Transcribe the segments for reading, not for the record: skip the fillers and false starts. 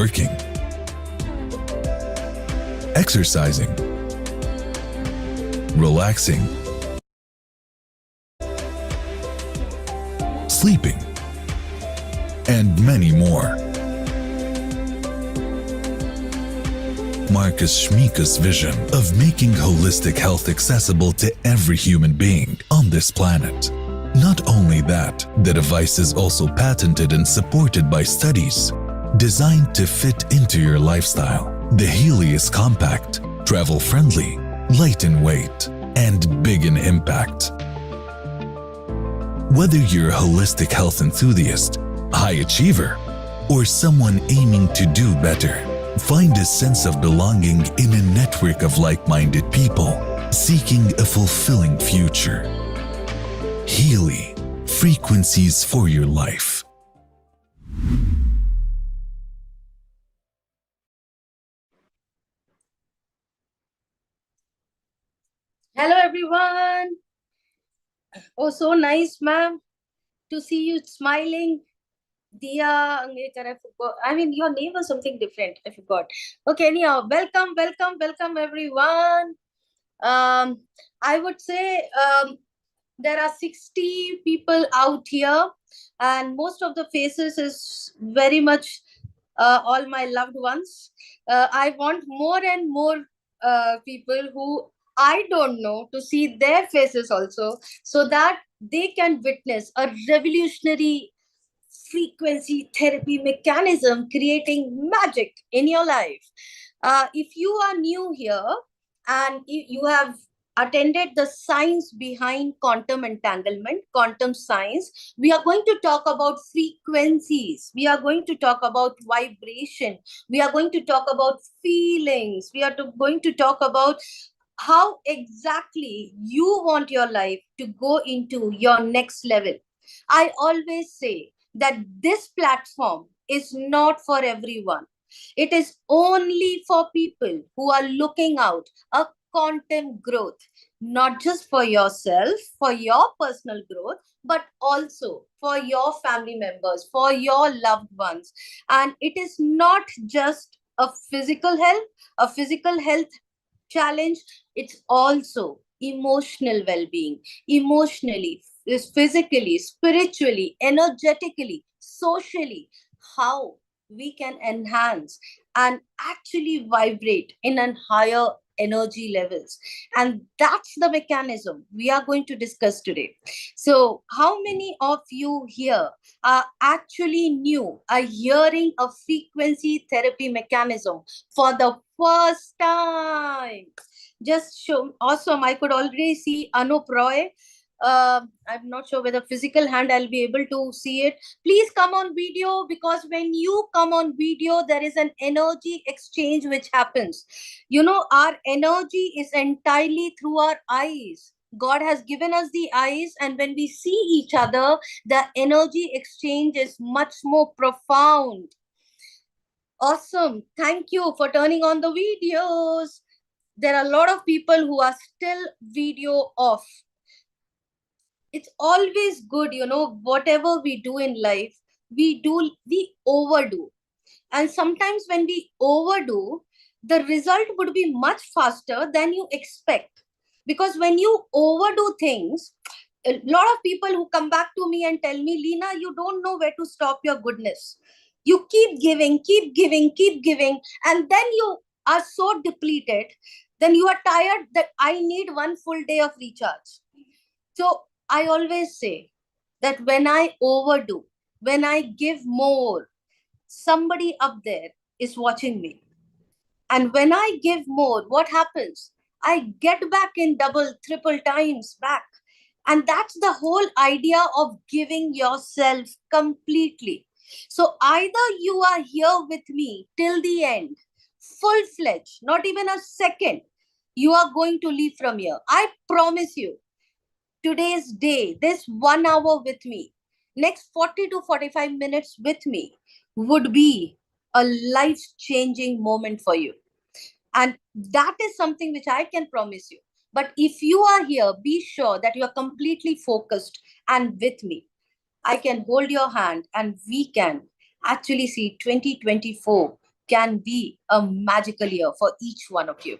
working, exercising, relaxing, sleeping, and many more. Marcus Schmieka's vision of making holistic health accessible to every human being on this planet. Not only that, the device is also patented and supported by studies designed to fit into your lifestyle. The Healy is compact, travel-friendly, light in weight, and big in impact. Whether you're a holistic health enthusiast, high achiever, or someone aiming to do better, find a sense of belonging in a network of like-minded people seeking a fulfilling future. Healy, frequencies for your life. Hello everyone. Oh, so nice, ma'am, to see you smiling. Dia, I forgot. I mean, your name was something different. I forgot. Okay, anyhow, welcome everyone. I would say there are 60 people out here, and most of the faces is very much all my loved ones. I want more and more people who I don't know to see their faces also, so that they can witness a revolutionary frequency therapy mechanism creating magic in your life. If you are new here and you have attended the science behind quantum entanglement, quantum science, we are going to talk about frequencies. We are going to talk about vibration. We are going to talk about feelings. We are going to talk about how exactly you want your life to go into your next level. I always say that this platform is not for everyone. It is only for people who are looking out a quantum growth, not just for yourself, for your personal growth, but also for your family members, for your loved ones. And it is not just a physical health challenge. It's also emotional well-being, emotionally, physically, spiritually, energetically, socially, how we can enhance and actually vibrate in a higher energy levels. And that's the mechanism we are going to discuss today. So how many of you here are actually new, are hearing a frequency therapy mechanism for the first time? Just show. Awesome. I could already see Anup Roy. I'm not sure whether physical hand I'll be able to see it. Please come on video, because when you come on video, there is an energy exchange which happens. You know, our energy is entirely through our eyes. God has given us the eyes, and when we see each other, the energy exchange is much more profound. Awesome. Thank you for turning on the videos. There are a lot of people who are still video off. It's always good, you know, whatever we do in life, we overdo. And sometimes when we overdo, the result would be much faster than you expect. Because when you overdo things, a lot of people who come back to me and tell me, Leena, you don't know where to stop your goodness. You keep giving, and then you are so depleted, then you are tired that I need one full day of recharge. So I always say that when I overdo, when I give more, somebody up there is watching me. And when I give more, what happens? I get back in double, triple times back. And that's the whole idea of giving yourself completely. So either you are here with me till the end, full-fledged, not even a second, you are going to leave from here. I promise you, today's day, this 1 hour with me, next 40 to 45 minutes with me would be a life-changing moment for you. And that is something which I can promise you. But if you are here, be sure that you are completely focused and with me. I can hold your hand and we can actually see 2024 can be a magical year for each one of you.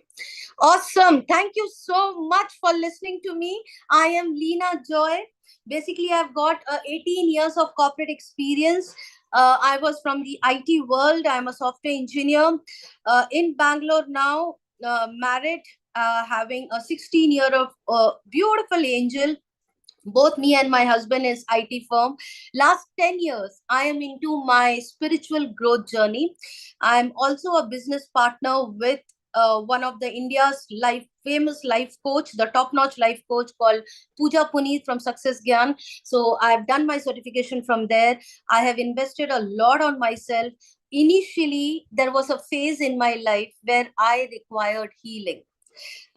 Awesome. Thank you so much for listening to me. I am Leena Joy. Basically, I've got 18 years of corporate experience. I was from the IT world. I'm a software engineer in Bangalore now, married, having a 16-year of beautiful angel. Both me and my husband is IT firm. Last 10 years, I am into my spiritual growth journey. I'm also a business partner with one of the India's famous life coach, the top-notch life coach called Pooja Puneet from Success Gyan. So I've done my certification from there. I have invested a lot on myself. Initially, there was a phase in my life where I required healing.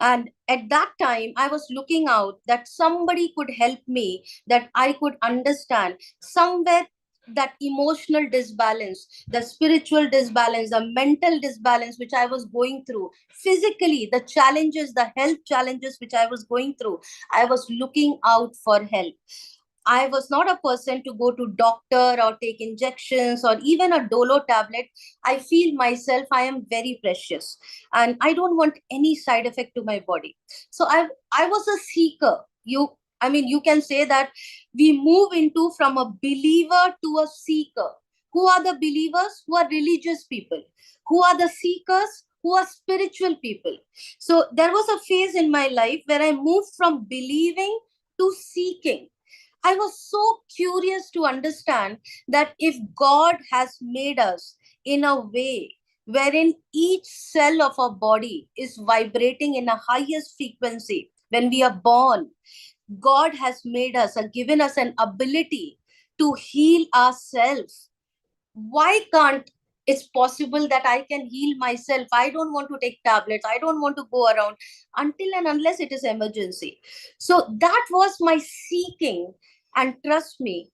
And at that time, I was looking out that somebody could help me, that I could understand somewhere that emotional disbalance, the spiritual disbalance, the mental disbalance which I was going through, physically, the challenges, the health challenges which I was going through. I was looking out for help. I was not a person to go to doctor or take injections or even a dolo tablet. I feel myself I am very precious and I don't want any side effect to my body. So I was a seeker. You can say that we move into from a believer to a seeker. Who are the believers? Who are religious people. Who are the seekers? Who are spiritual people. So there was a phase in my life where I moved from believing to seeking. I was so curious to understand that if God has made us in a way wherein each cell of our body is vibrating in a highest frequency when we are born, God has made us, given us an ability to heal ourselves. Why can't it's possible that I can heal myself? I don't want to take tablets. I don't want to go around until and unless it is emergency. So that was my seeking. And trust me,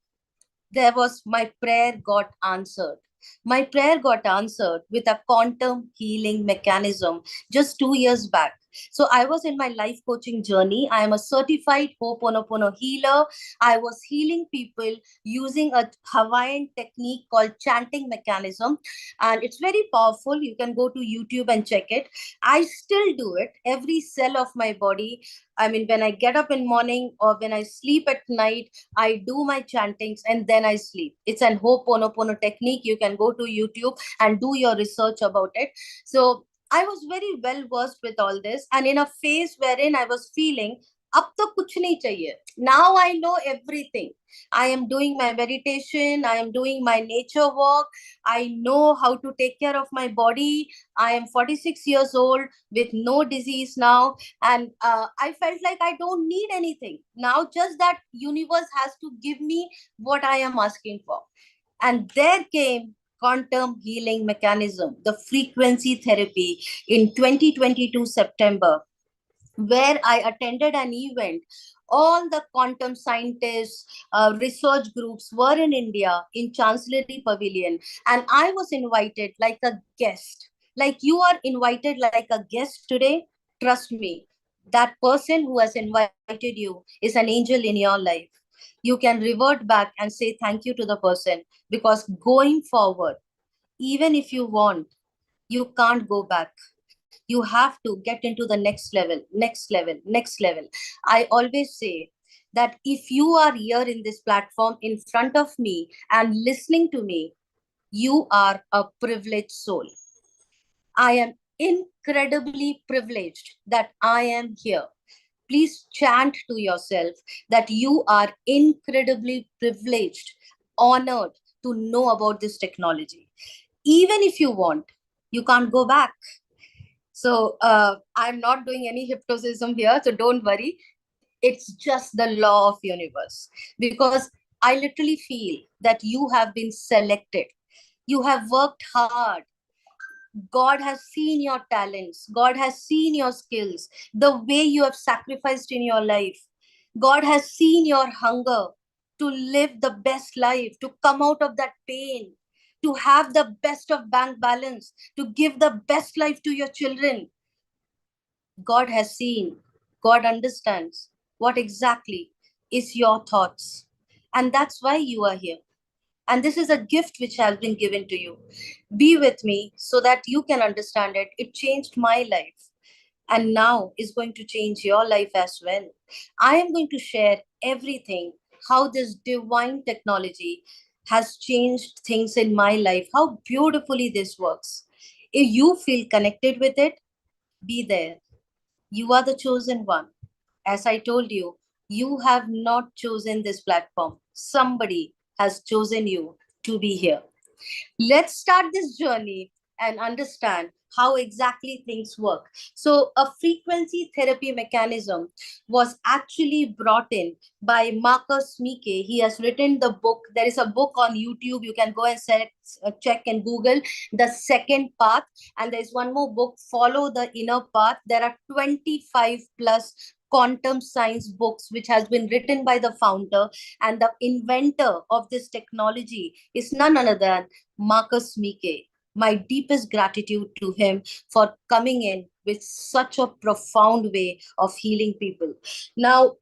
there was my prayer got answered. My prayer got answered with a quantum healing mechanism just 2 years back. So I was in my life coaching journey. I am a certified Ho'oponopono healer. I was healing people using a Hawaiian technique called chanting mechanism. And it's very powerful. You can go to YouTube and check it. I still do it. Every cell of my body. I mean, when I get up in morning or when I sleep at night, I do my chantings and then I sleep. It's an Ho'oponopono technique. You can go to YouTube and do your research about it. So I was very well versed with all this. And in a phase wherein I was feeling, ab to kuch nahi chahiye. Now I know everything. I am doing my meditation. I am doing my nature walk. I know how to take care of my body. I am 46 years old with no disease now. And I felt like I don't need anything. Now just that universe has to give me what I am asking for. And there came quantum healing mechanism, the frequency therapy in 2022 September, where I attended an event. All the quantum scientists, research groups were in India in Chancellery Pavilion, and I was invited like a guest. Like you are invited like a guest today, trust me, that person who has invited you is an angel in your life. You can revert back and say thank you to the person, because going forward, even if you want, you can't go back. You have to get into the next level, next level, next level. I always say that if you are here in this platform in front of me and listening to me, you are a privileged soul. I am incredibly privileged that I am here. Please chant to yourself that you are incredibly privileged, honored to know about this technology. Even if you want, you can't go back. So I'm not doing any hypnotism here, so don't worry. It's just the law of universe, because I literally feel that you have been selected. You have worked hard. God has seen your talents. God has seen your skills, the way you have sacrificed in your life. God has seen your hunger to live the best life, to come out of that pain, to have the best of bank balance, to give the best life to your children. God has seen, God understands what exactly is your thoughts. And that's why you are here. And this is a gift which has been given to you. Be with me so that you can understand it. It changed my life and now is going to change your life as well. I am going to share everything, how this divine technology has changed things in my life, how beautifully this works. If you feel connected with it, be there. You are the chosen one. As I told you, you have not chosen this platform. Somebody has chosen you to be here. Let's start this journey and understand how exactly things work. So, a frequency therapy mechanism was actually brought in by Marcus Mike. He has written the book. There is a book on YouTube. You can go and check and Google the second path. And there's one more book, Follow the Inner Path. There are 25 plus quantum science books which has been written by the founder, and the inventor of this technology is none other than Marcus Mike. My deepest gratitude to him for coming in with such a profound way of healing people. Now,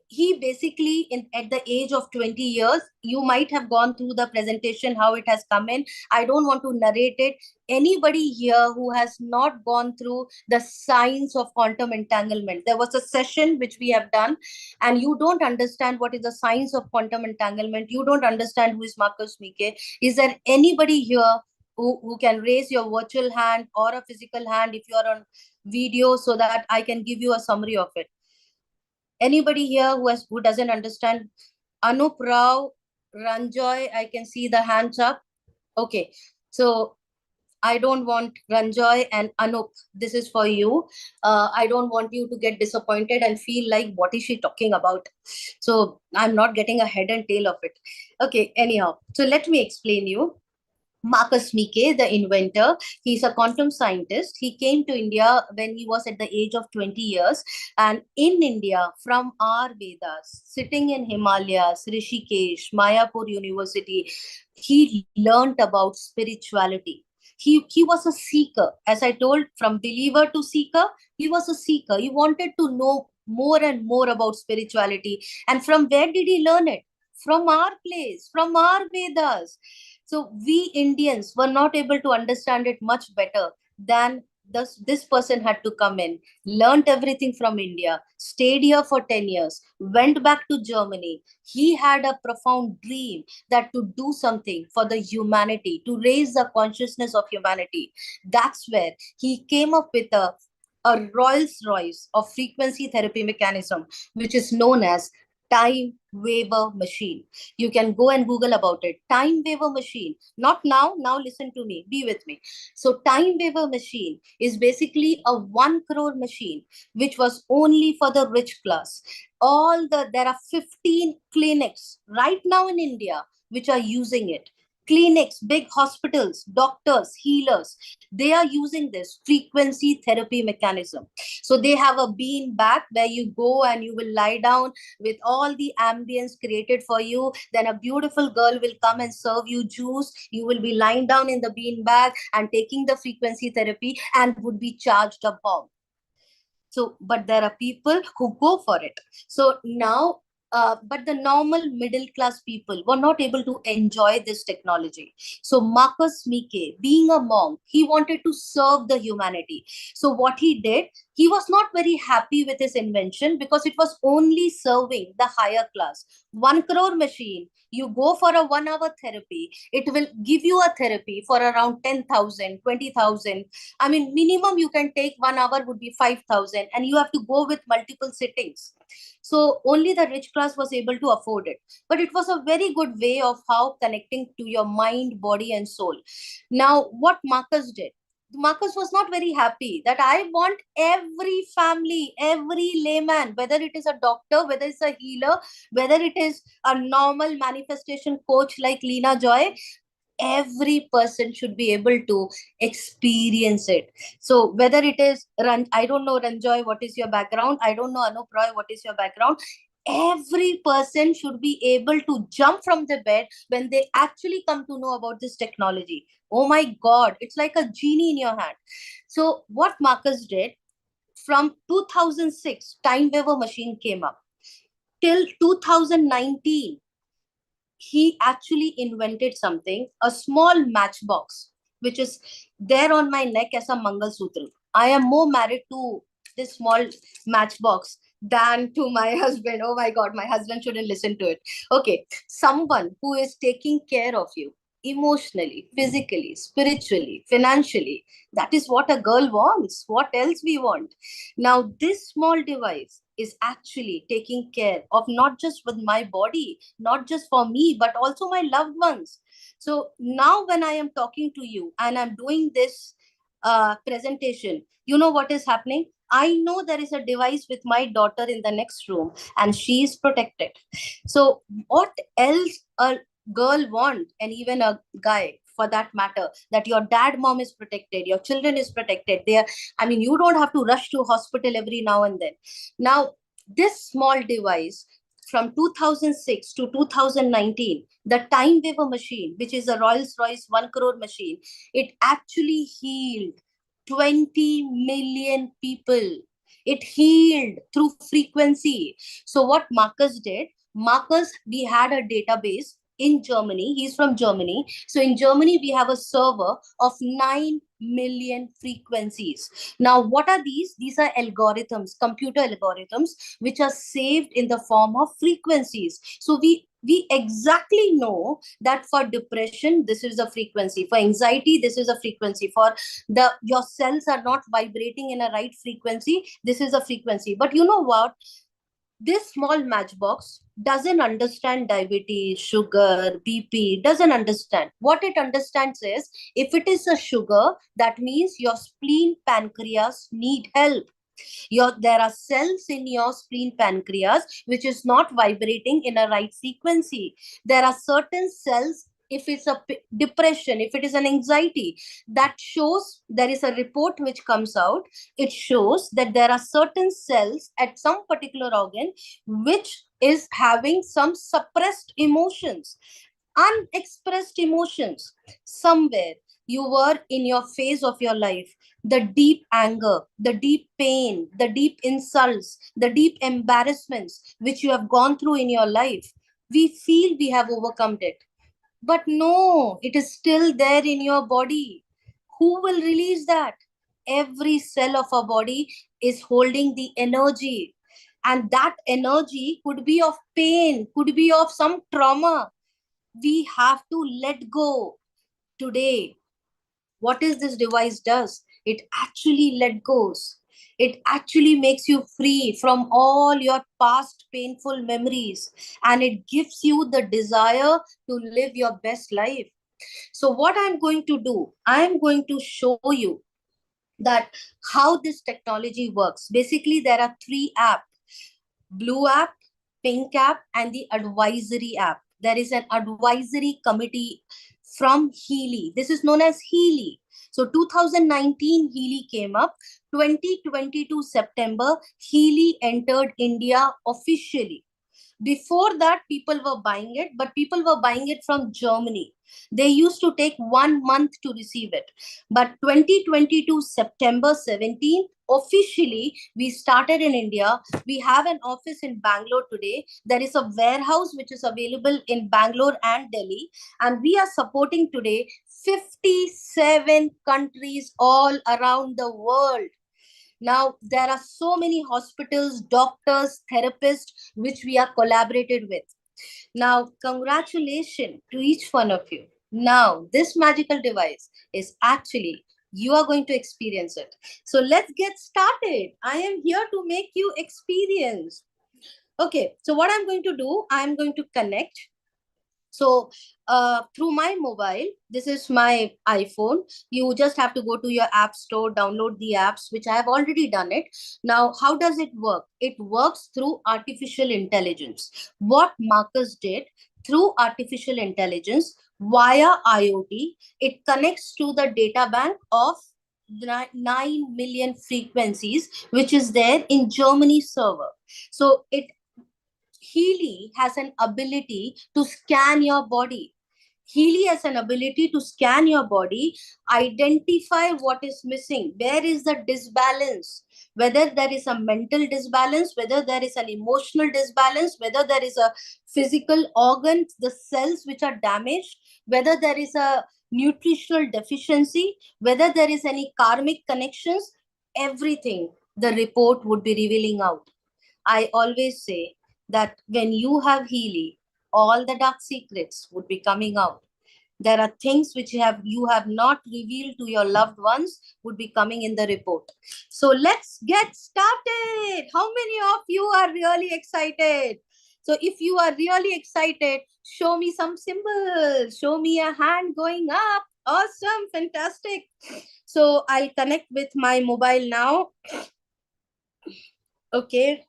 he basically, at the age of 20 years, you might have gone through the presentation, how it has come in. I don't want to narrate it. Anybody here who has not gone through the science of quantum entanglement, there was a session which we have done, and you don't understand what is the science of quantum entanglement, you don't understand who is Marcus Mike. Is there anybody here who can raise your virtual hand or a physical hand if you are on video, so that I can give you a summary of it? Anybody here who doesn't understand? Anup Rao, Ranjoy, I can see the hands up. Okay, so I don't want Ranjoy and Anup. This is for you. I don't want you to get disappointed and feel like, what is she talking about? So I'm not getting a head and tail of it. Okay, anyhow. So let me explain you. Marcus Mike, the inventor, he's a quantum scientist. He came to India when he was at the age of 20 years. And in India, from our Vedas, sitting in Himalayas, Rishikesh, Mayapur University, he learned about spirituality. He was a seeker. As I told, from believer to seeker, he was a seeker. He wanted to know more and more about spirituality. And from where did he learn it? From our place, from our Vedas. So we Indians were not able to understand it much better than this person had to come in, learned everything from India, stayed here for 10 years, went back to Germany. He had a profound dream that to do something for the humanity, to raise the consciousness of humanity. That's where he came up with a Rolls Royce of frequency therapy mechanism, which is known as time waiver machine. You can go and Google about it. Time waiver machine. Not now. Now listen to me. Be with me. So time waiver machine is basically a 1 crore machine, which was only for the rich class. There are 15 clinics right now in India which are using it. Clinics, big hospitals, doctors, healers, they are using this frequency therapy mechanism. So they have a bean bag where you go and you will lie down with all the ambience created for you. Then a beautiful girl will come and serve you juice. You will be lying down in the bean bag and taking the frequency therapy and would be charged a bomb. So, but there are people who go for it. So now, but the normal middle class people were not able to enjoy this technology. So Marcus Mike, being a monk, he wanted to serve the humanity. So what he did, he was not very happy with his invention because it was only serving the higher class. 1 crore machine, you go for a 1 hour therapy, it will give you a therapy for around 10,000, 20,000. I mean, minimum you can take 1 hour would be 5,000, and you have to go with multiple sittings. So only the rich class was able to afford it. But it was a very good way of how connecting to your mind, body, and soul. Now, what Marcus did, Marcus was not very happy that I want every family, every layman, whether it is a doctor, whether it's a healer, whether it is a normal manifestation coach like Leena Joy, every person should be able to experience it. So whether it is I don't know, Ranjoy, what is your background? I don't know, Anup Roy, what is your background? Every person should be able to jump from the bed when they actually come to know about this technology. Oh my God, it's like a genie in your hand. So what Marcus did, from 2006, time waiver machine came up till 2019, he actually invented something, a small matchbox, which is there on my neck as a Mangal Sutra. I am more married to this small matchbox than to my husband. Oh my God, my husband shouldn't listen to it. Okay, someone who is taking care of you emotionally, physically, spiritually, financially. That is what a girl wants. What else we want? Now, this small device is actually taking care of not just with my body, not just for me, but also my loved ones. So now when I am talking to you and I'm doing this presentation, you know what is happening? I know there is a device with my daughter in the next room and she is protected. So what else a girl want, and even a guy for that matter, that your dad mom is protected, your children is protected. They are, I mean, you don't have to rush to hospital every now and then. Now, this small device from 2006 to 2019, the time waver machine, which is a Rolls Royce 1 crore machine, it actually healed 20 million people. It healed through frequency. So what Marcus did, Marcus, we had a database in Germany. He's from Germany. So in Germany, we have a server of 9 million frequencies. Now, what are these? These are algorithms, computer algorithms, which are saved in the form of frequencies. So we exactly know that for depression, this is a frequency. For anxiety, this is a frequency. For your cells are not vibrating in a right frequency, this is a frequency. But you know what? This small matchbox doesn't understand diabetes, sugar, BP, doesn't understand. What it understands is, if it is a sugar, that means your spleen, pancreas need help. There are cells in your spleen, pancreas which is not vibrating in a right frequency. There are certain cells, if it's a depression, if it is an anxiety, that shows, there is a report which comes out, it shows that there are certain cells at some particular organ which is having some suppressed emotions, unexpressed emotions. Somewhere you were in your phase of your life, the deep anger, the deep pain, the deep insults, the deep embarrassments which you have gone through in your life, we feel we have overcome it. But no, it is still there in your body. Who will release that? Every cell of our body is holding the energy. And that energy could be of pain, could be of some trauma. We have to let go today. What is this device does? It actually let goes. It actually makes you free from all your past painful memories, and it gives you the desire to live your best life. So what I'm going to do, I'm going to show you that how this technology works. Basically, there are three apps: Blue app, Pink app, and the advisory app. There is an advisory committee from Healy. This is known as Healy. So 2019, Healy came up. 2022 September, Healy entered India officially. Before that, people were buying it, but people were buying it from Germany. They used to take 1 month to receive it. But 2022 September 17th, officially, we started in India. We have an office in Bangalore today. There is a warehouse which is available in Bangalore and Delhi. And we are supporting today 57 countries all around the world. Now, there are so many hospitals, doctors, therapists, which we are collaborated with. Now, congratulations to each one of you. Now, this magical device is actually, you are going to experience it. So let's get started. I am here to make you experience. Okay, so what I'm going to do, I'm going to connect. So through my mobile, this is my iPhone. You just have to go to your app store, download the apps, which I have already done it. Now, how does it work? It works through artificial intelligence. What Marcus did, through artificial intelligence via IoT, it connects to the data bank of 9 million frequencies, which is there in Germany server. So it Healy has an ability to scan your body. Healy has an ability to scan your body, identify what is missing, where is the disbalance, whether there is a mental disbalance, whether there is an emotional disbalance, whether there is a physical organ, the cells which are damaged, whether there is a nutritional deficiency, whether there is any karmic connections, everything the report would be revealing out. I always say that when you have Healy, all the dark secrets would be coming out. There are things which you have not revealed to your loved ones would be coming in the report. So let's get started. How many of you are really excited? So if you are really excited, show me some symbols. Show me a hand going up. Awesome, fantastic. So I'll connect with my mobile now. Okay.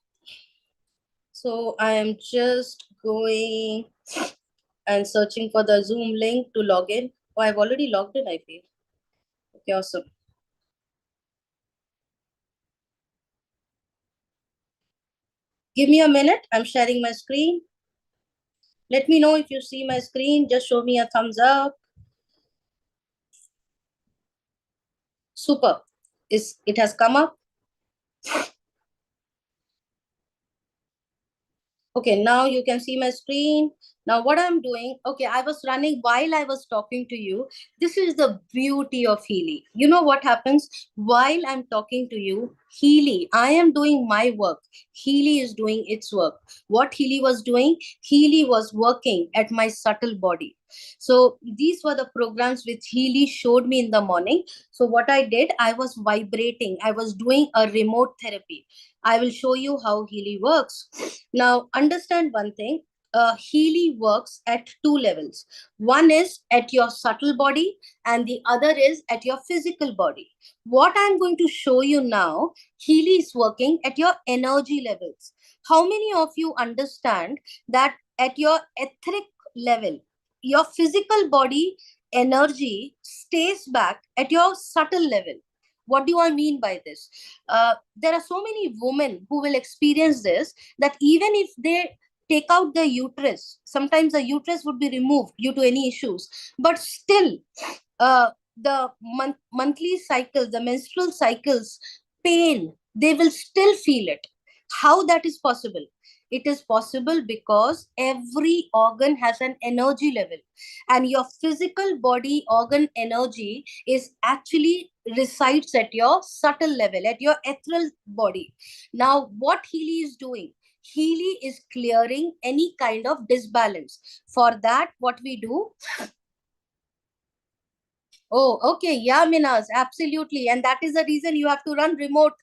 So I am just going and searching for the Zoom link to log in. Oh, I've already logged in, I feel. Okay, awesome. Give me a minute. I'm sharing my screen. Let me know if you see my screen. Just show me a thumbs up. Super. It has come up. Okay, now you can see my screen. Now what I'm doing, okay, I was running while I was talking to you. This is the beauty of Healy. You know what happens while I'm talking to you? Healy, I am doing my work. Healy is doing its work. What Healy was doing? Healy was working at my subtle body. So these were the programs which Healy showed me in the morning. So what I did, I was vibrating. I was doing a remote therapy. I will show you how Healy works. Now, understand one thing. Healy works at two levels. One is at your subtle body, and the other is at your physical body. What I'm going to show you now, Healy is working at your energy levels. How many of you understand that at your etheric level, your physical body energy stays back at your subtle level? What do I mean by this? There are so many women who will experience this, that even if they take out the uterus, sometimes the uterus would be removed due to any issues, but still the monthly cycle, the menstrual cycles, pain, they will still feel it. How that is possible? It is possible because every organ has an energy level, and your physical body organ energy is actually resides at your subtle level, at your ethereal body. Now what Healy is doing, Healy is clearing any kind of disbalance. For that, what we do, oh, okay, yeah, Minas, absolutely. And that is the reason you have to run remote.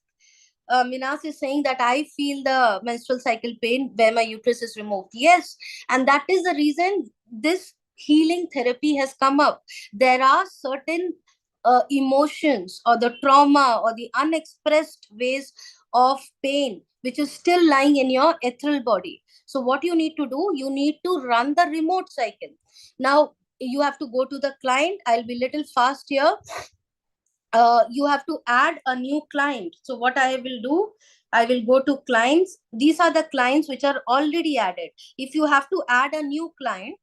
Minas is saying that I feel the menstrual cycle pain where my uterus is removed. Yes, and that is the reason this healing therapy has come up. There are certain emotions or the trauma or the unexpressed ways of pain which is still lying in your ethereal body. So what you need to do, you need to run the remote cycle. Now you have to go to the client. I'll be little fast here. You have to add a new client. So what I will do, I will go to clients. These are the clients which are already added. If you have to add a new client,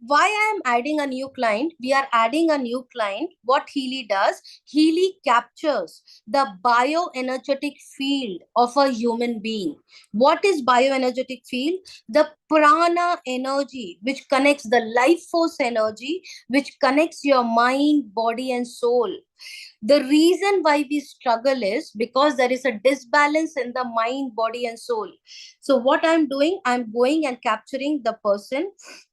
why I am adding a new client? We are adding a new client. What Healy does, Healy captures the bioenergetic field of a human being. What is bioenergetic field? The prana energy, which connects the life force energy, which connects your mind, body, and soul. The reason why we struggle is because there is a disbalance in the mind, body, and soul. So what I'm doing, I'm going and capturing the person.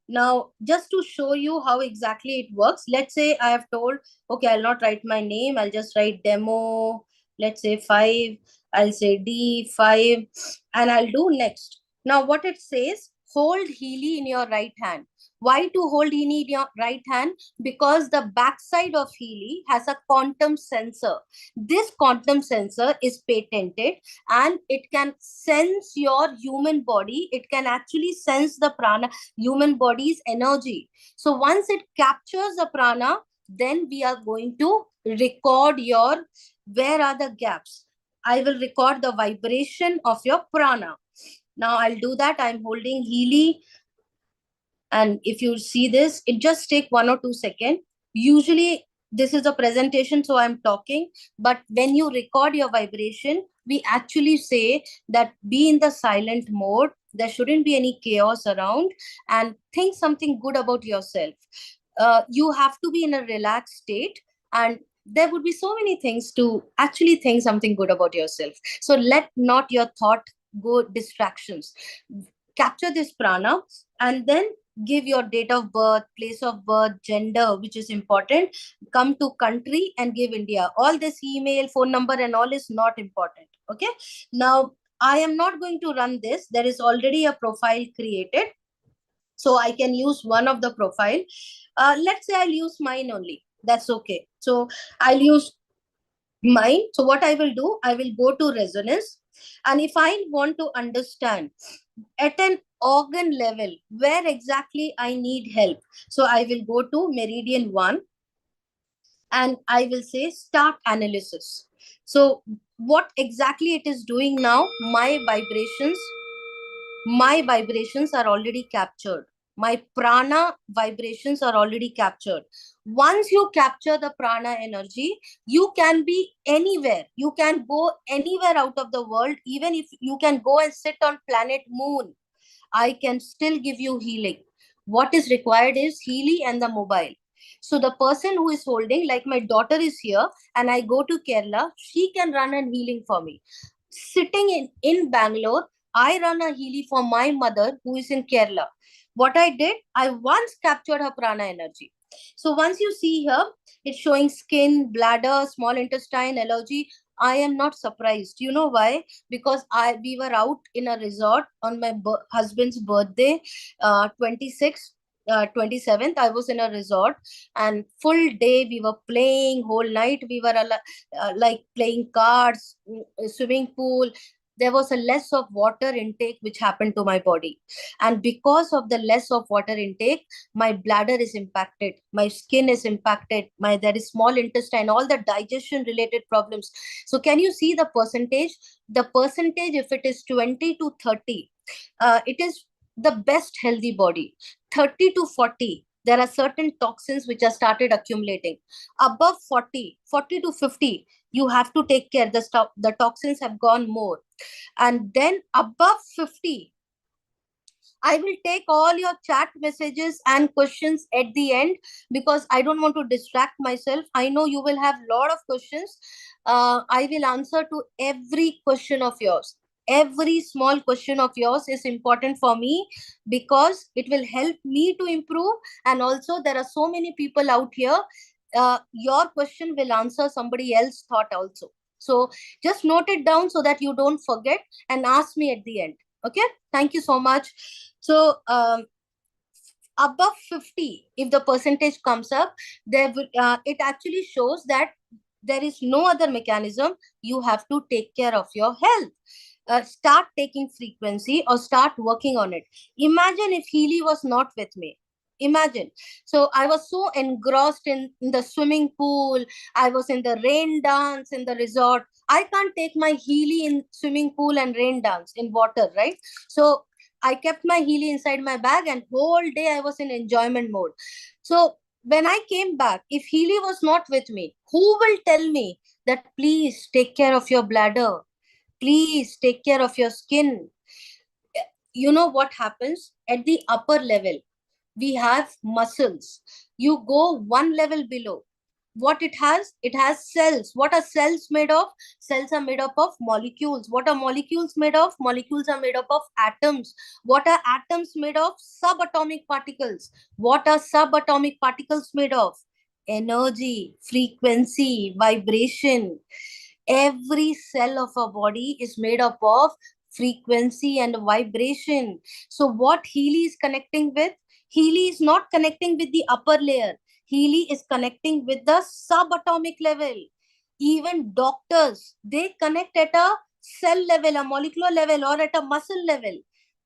Now just to show you how exactly it works, let's say I have told, okay, I'll not write my name, I'll just write demo, let's say 5, I'll say D5, and I'll do next. Now what it says, hold Healy in your right hand. Why to hold Healy in your right hand? Because the backside of Healy has a quantum sensor. This quantum sensor is patented, and it can sense your human body. It can actually sense the prana, human body's energy. So once it captures the prana, then we are going to record your, where are the gaps? I will record the vibration of your prana. Now I'll do that. I'm holding Healy And if you see this, it just take 1 or 2 seconds. Usually this is a presentation, so I'm talking, but when you record your vibration, we actually say that be in the silent mode. There shouldn't be any chaos around, and think something good about yourself. You have to be in a relaxed state, and there would be so many things to actually think something good about yourself. So let not your thought go distractions. Capture this prana, and then give your date of birth, place of birth, gender, which is important. Come to country and give India. All this email, phone number and all is not important. Okay. Now, I am not going to run this. There is already a profile created. So I can use one of the profile. Let's say I'll use mine only. That's okay. So I'll use mine. So what I will do, I will go to resonance. And if I want to understand at an organ level where exactly I need help, so I will go to meridian 1 and I will say start analysis. So what exactly it is doing now, my vibrations are already captured. My prana vibrations are already captured. Once you capture the prana energy, you can be anywhere. You can go anywhere out of the world. Even if you can go and sit on planet Moon, I can still give you healing. What is required is Healy and the mobile. So the person who is holding, like my daughter is here, and I go to Kerala, she can run an healing for me. Sitting in Bangalore, I run a healing for my mother who is in Kerala. What I did, I once captured her prana energy. So once you see here, it's showing skin, bladder, small intestine, allergy. I am not surprised. You know why? Because we were out in a resort on my husband's birthday, 26th. 27th, I was in a resort, and full day we were playing, whole night we were like playing cards, swimming pool. There was a less of water intake which happened to my body, and because of the less of water intake, my bladder is impacted, my skin is impacted, my there is small intestine, all the digestion related problems. So can you see the percentage? The percentage, if it is 20 to 30, it is the best healthy body. 30 to 40, there are certain toxins which are started accumulating. Above 40, 40 to 50, you have to take care. The toxins have gone more. And then above 50, I will take all your chat messages and questions at the end, because I don't want to distract myself. I know you will have a lot of questions. I will answer to every question of yours. Every small question of yours is important for me, because it will help me to improve. And also, there are so many people out here. Your question will answer somebody else's thought also. So just note it down so that you don't forget, and ask me at the end. Okay. Thank you so much. So above 50, if the percentage comes up, there will, it actually shows that there is no other mechanism. You have to take care of your health. Start taking frequency or start working on it. Imagine if Healy was not with me. Imagine. So I was so engrossed in the swimming pool. I was in the rain dance in the resort. I can't take my Healy in swimming pool and rain dance in water, right? So I kept my Healy inside my bag, and whole day I was in enjoyment mode. So when I came back, if Healy was not with me, who will tell me that please take care of your bladder? Please take care of your skin. You know what happens at the upper level? We have muscles. You go one level below. What it has cells. What are cells made of? Cells are made up of molecules. What are molecules made of? Molecules are made up of atoms. What are atoms made of? Subatomic particles. What are subatomic particles made of? Energy, frequency, vibration. Every cell of our body is made up of frequency and vibration. So what Healy is connecting with? Healy is not connecting with the upper layer. Healy is connecting with the subatomic level. Even doctors, they connect at a cell level, a molecular level, or at a muscle level.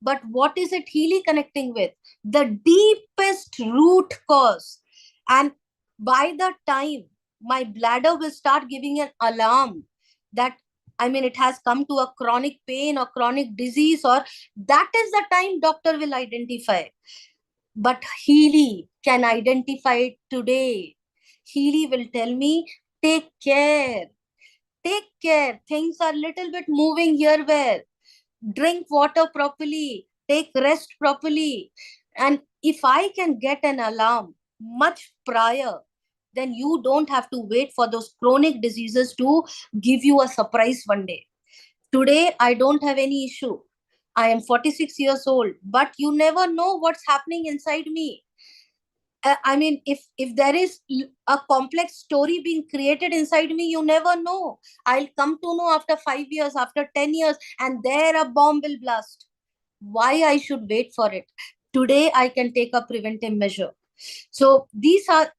But what is it Healy connecting with? The deepest root cause. And by the time my bladder will start giving an alarm that, I mean, it has come to a chronic pain or chronic disease, or that is the time doctor will identify. But Healy can identify it today. Healy will tell me, take care. Take care. Things are little bit moving here, where. Drink water properly. Take rest properly. And if I can get an alarm much prior, then you don't have to wait for those chronic diseases to give you a surprise one day. Today, I don't have any issue. I am 46 years old, but you never know what's happening inside me. I mean, if there is a complex story being created inside me, you never know. I'll come to know after 5 years, after 10 years, and there a bomb will blast. Why I should wait for it? Today, I can take a preventive measure. So these are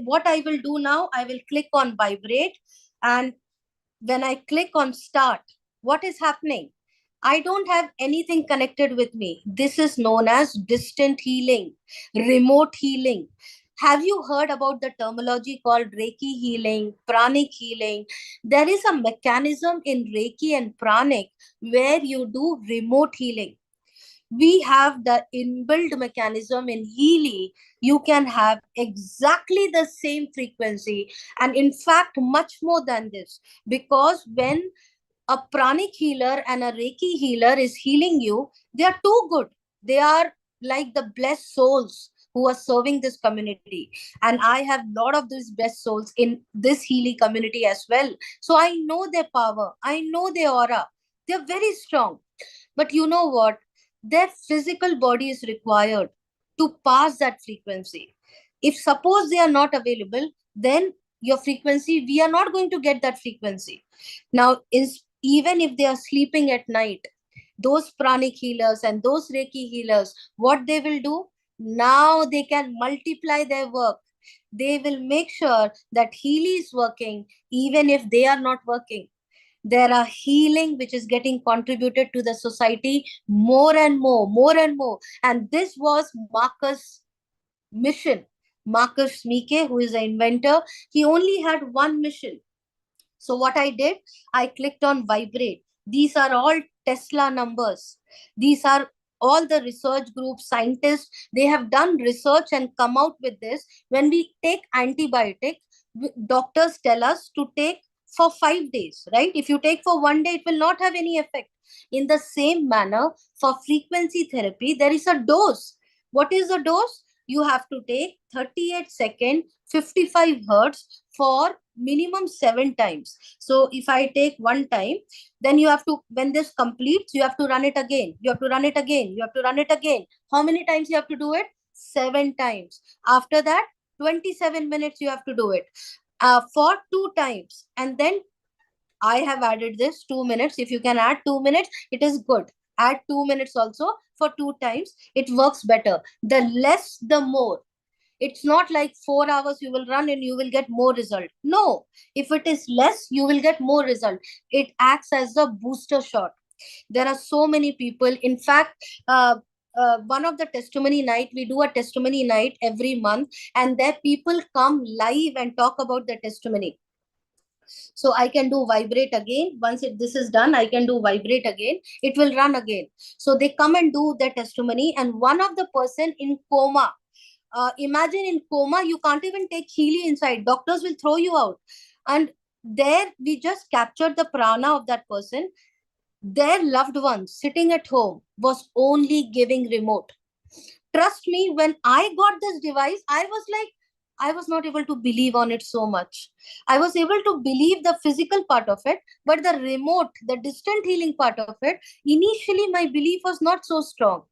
what I will do now. I will click on vibrate, and when I click on start, what is happening? I don't have anything connected with me. This is known as distant healing, remote healing. Have you heard about the terminology called Reiki healing, pranic healing? There is a mechanism in Reiki and pranic where you do remote healing. We have the inbuilt mechanism in Healy. You can have exactly the same frequency, and in fact, much more than this. Because when a pranic healer and a Reiki healer is healing you, they are too good. They are like the blessed souls who are serving this community. And I have a lot of these blessed souls in this Healy community as well. So I know their power. I know their aura. They're very strong. But you know what? Their physical body is required to pass that frequency. If suppose they are not available, then your frequency, we are not going to get that frequency. Now, even if they are sleeping at night, those pranic healers and those Reiki healers, what they will do? Now they can multiply their work. They will make sure that Healy is working even if they are not working. There are healing which is getting contributed to the society more and more, more and more. And this was Marcus' mission. Marcus Mike, who is the inventor, he only had one mission. So what I did, I clicked on vibrate. These are all Tesla numbers. These are all the research groups, scientists, they have done research and come out with this. When we take antibiotic, doctors tell us to take for 5 days, right? If you take for one day, it will not have any effect. In the same manner, for frequency therapy, there is a dose. What is the dose? You have to take 38 second, 55 hertz for minimum 7 times. So if I take one time, then you have to, when this completes, you have to run it again. You have to run it again. You have to run it again. How many times you have to do it? 7 times. After that, 27 minutes you have to do it for 2 times. And then I have added this 2 minutes. If you can add 2 minutes, it is good. Add 2 minutes also for 2 times. It works better. The less, the more. It's not like 4 hours you will run and you will get more result. No, if it is less, you will get more result. It acts as a booster shot. There are so many people. In fact, one of the testimony night, we do a testimony night every month, and there people come live and talk about the testimony. So I can do vibrate again. Once this is done, I can do vibrate again. It will run again. So they come and do their testimony. And one of the person in coma, imagine in coma, you can't even take Healy inside. Doctors will throw you out. And there we just captured the prana of that person. Their loved ones sitting at home was only giving remote. Trust me, when I got this device, I was like, I was not able to believe on it so much. I was able to believe the physical part of it, but the remote, the distant healing part of it, initially my belief was not so strong.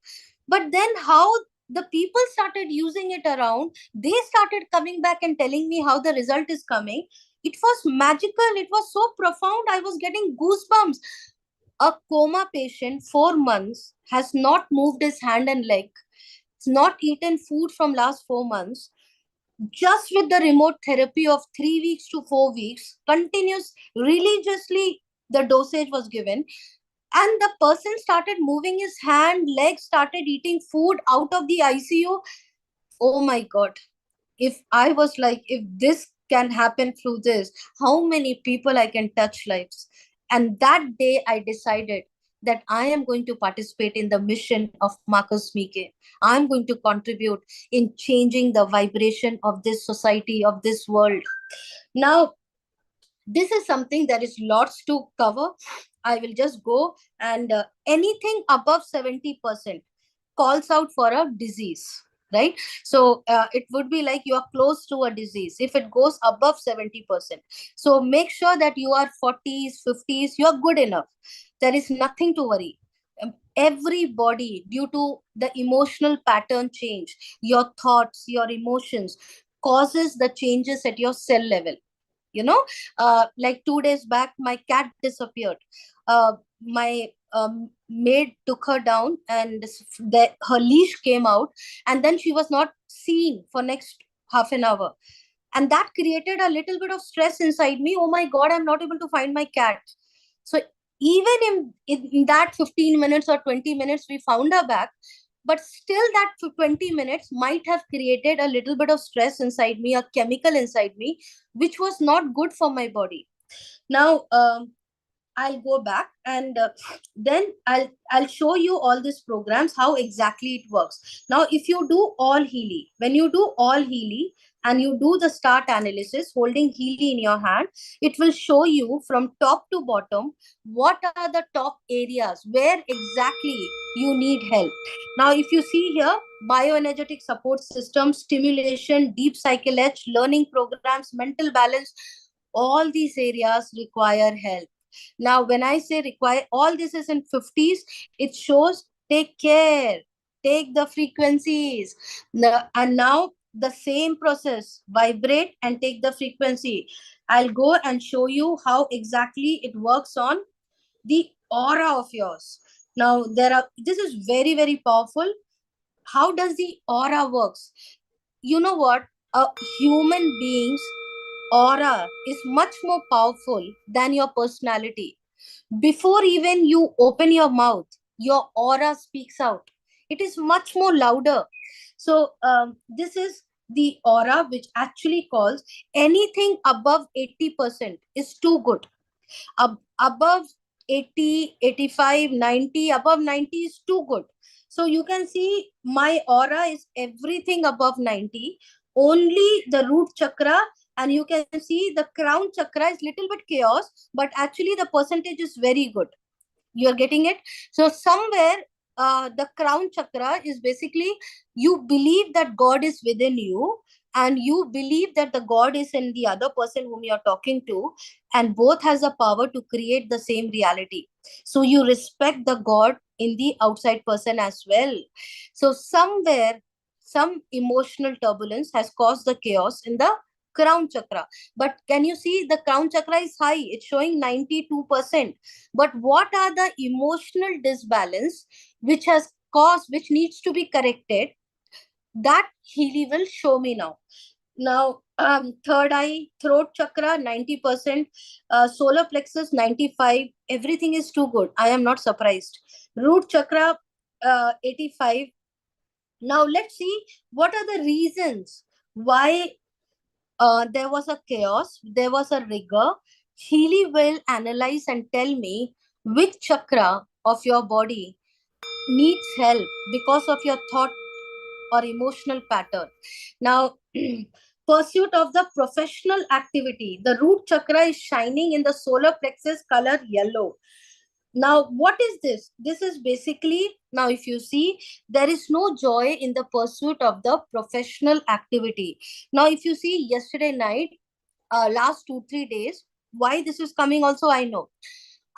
But then how the people started using it around, they started coming back and telling me how the result is coming. It was magical. It was so profound. I was getting goosebumps. A coma patient, 4 months, has not moved his hand and leg, not eaten food from last 4 months, just with the remote therapy of 3 weeks to 4 weeks, continuous religiously the dosage was given, and the person started moving his hand, legs, started eating food out of the ICU. Oh my God. If I was like, if this can happen through this, how many people I can touch lives? And that day I decided that I am going to participate in the mission of Marcus Mike. I'm going to contribute in changing the vibration of this society, of this world. Now, this is something that is lots to cover. I will just go, and anything above 70% calls out for a disease, right? So it would be like you are close to a disease if it goes above 70%. So make sure that you are 40s, 50s, you are good enough. There is nothing to worry. Everybody, due to the emotional pattern change, your thoughts, your emotions causes the changes at your cell level. You know, like 2 days back, my cat disappeared. My maid took her down, and her leash came out, and then she was not seen for next half an hour, and that created a little bit of stress inside me. Oh my god, I'm not able to find my cat. So even in that 15 minutes or 20 minutes we found her back, but still that 20 minutes might have created a little bit of stress inside me, a chemical inside me, which was not good for my body. Now, I'll go back, and then I'll show you all these programs, how exactly it works. Now, if you do all Healy, when you do all Healy and you do the start analysis holding Healy in your hand, it will show you from top to bottom what are the top areas where exactly you need help. Now, if you see here, bioenergetic support system, stimulation, deep cycle edge, learning programs, mental balance, all these areas require help. Now, when I say require, all this is in 50s, it shows take care, take the frequencies. And now the same process, vibrate and take the frequency. I'll go and show you how exactly it works on the aura of yours. Now, this is very, very powerful. How does the aura works? You know what? A human being's aura is much more powerful than your personality. Before even you open your mouth, your aura speaks out. It is much more louder. So this is the aura, which actually calls anything above 80% is too good. Above 80, 85, 90, above 90 is too good. So you can see my aura is everything above 90, only the root chakra, and you can see the crown chakra is little bit chaos, but actually the percentage is very good. You're getting it? So somewhere the crown chakra is basically, you believe that God is within you, and you believe that the God is in the other person whom you're talking to, and both has the power to create the same reality. So you respect the God in the outside person as well. So somewhere some emotional turbulence has caused the chaos in the crown chakra. But can you see the crown chakra is high? It's showing 92%. But what are the emotional disbalance which has caused, which needs to be corrected? That Healy will show me now. Now, third eye, throat chakra, 90%, solar plexus, 95. Everything is too good. I am not surprised. Root chakra, 85. Now, let's see what are the reasons why there was a chaos, there was a rigor. Healy will analyze and tell me which chakra of your body needs help because of your thought or emotional pattern. Now, pursuit of the professional activity. The root chakra is shining in the solar plexus color yellow. Now, what is this? This is basically, now if you see, there is no joy in the pursuit of the professional activity. Now, if you see yesterday night, last 2-3 days, why this is coming also, I know.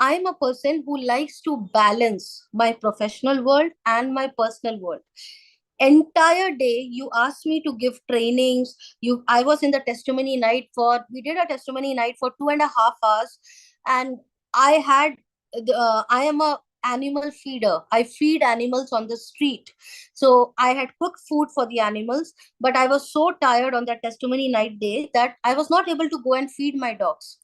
I'm a person who likes to balance my professional world and my personal world. Entire day you asked me to give trainings. I was in the testimony night we did a testimony night for 2.5 hours, and I am a animal feeder. I feed animals on the street. So I had cooked food for the animals, but I was so tired on that testimony night day that I was not able to go and feed my dogs.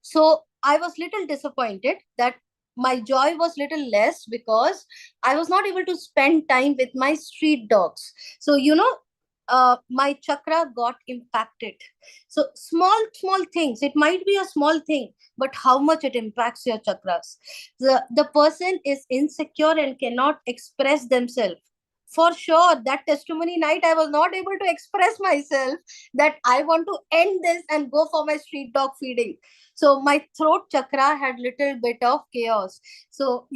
So I was little disappointed that my joy was little less because I was not able to spend time with my street dogs. So, my chakra got impacted. So small things, it might be a small thing, but how much it impacts your chakras. The person is insecure and cannot express themselves. For sure, that testimony night, I was not able to express myself that I want to end this and go for my street dog feeding. So my throat chakra had little bit of chaos. So,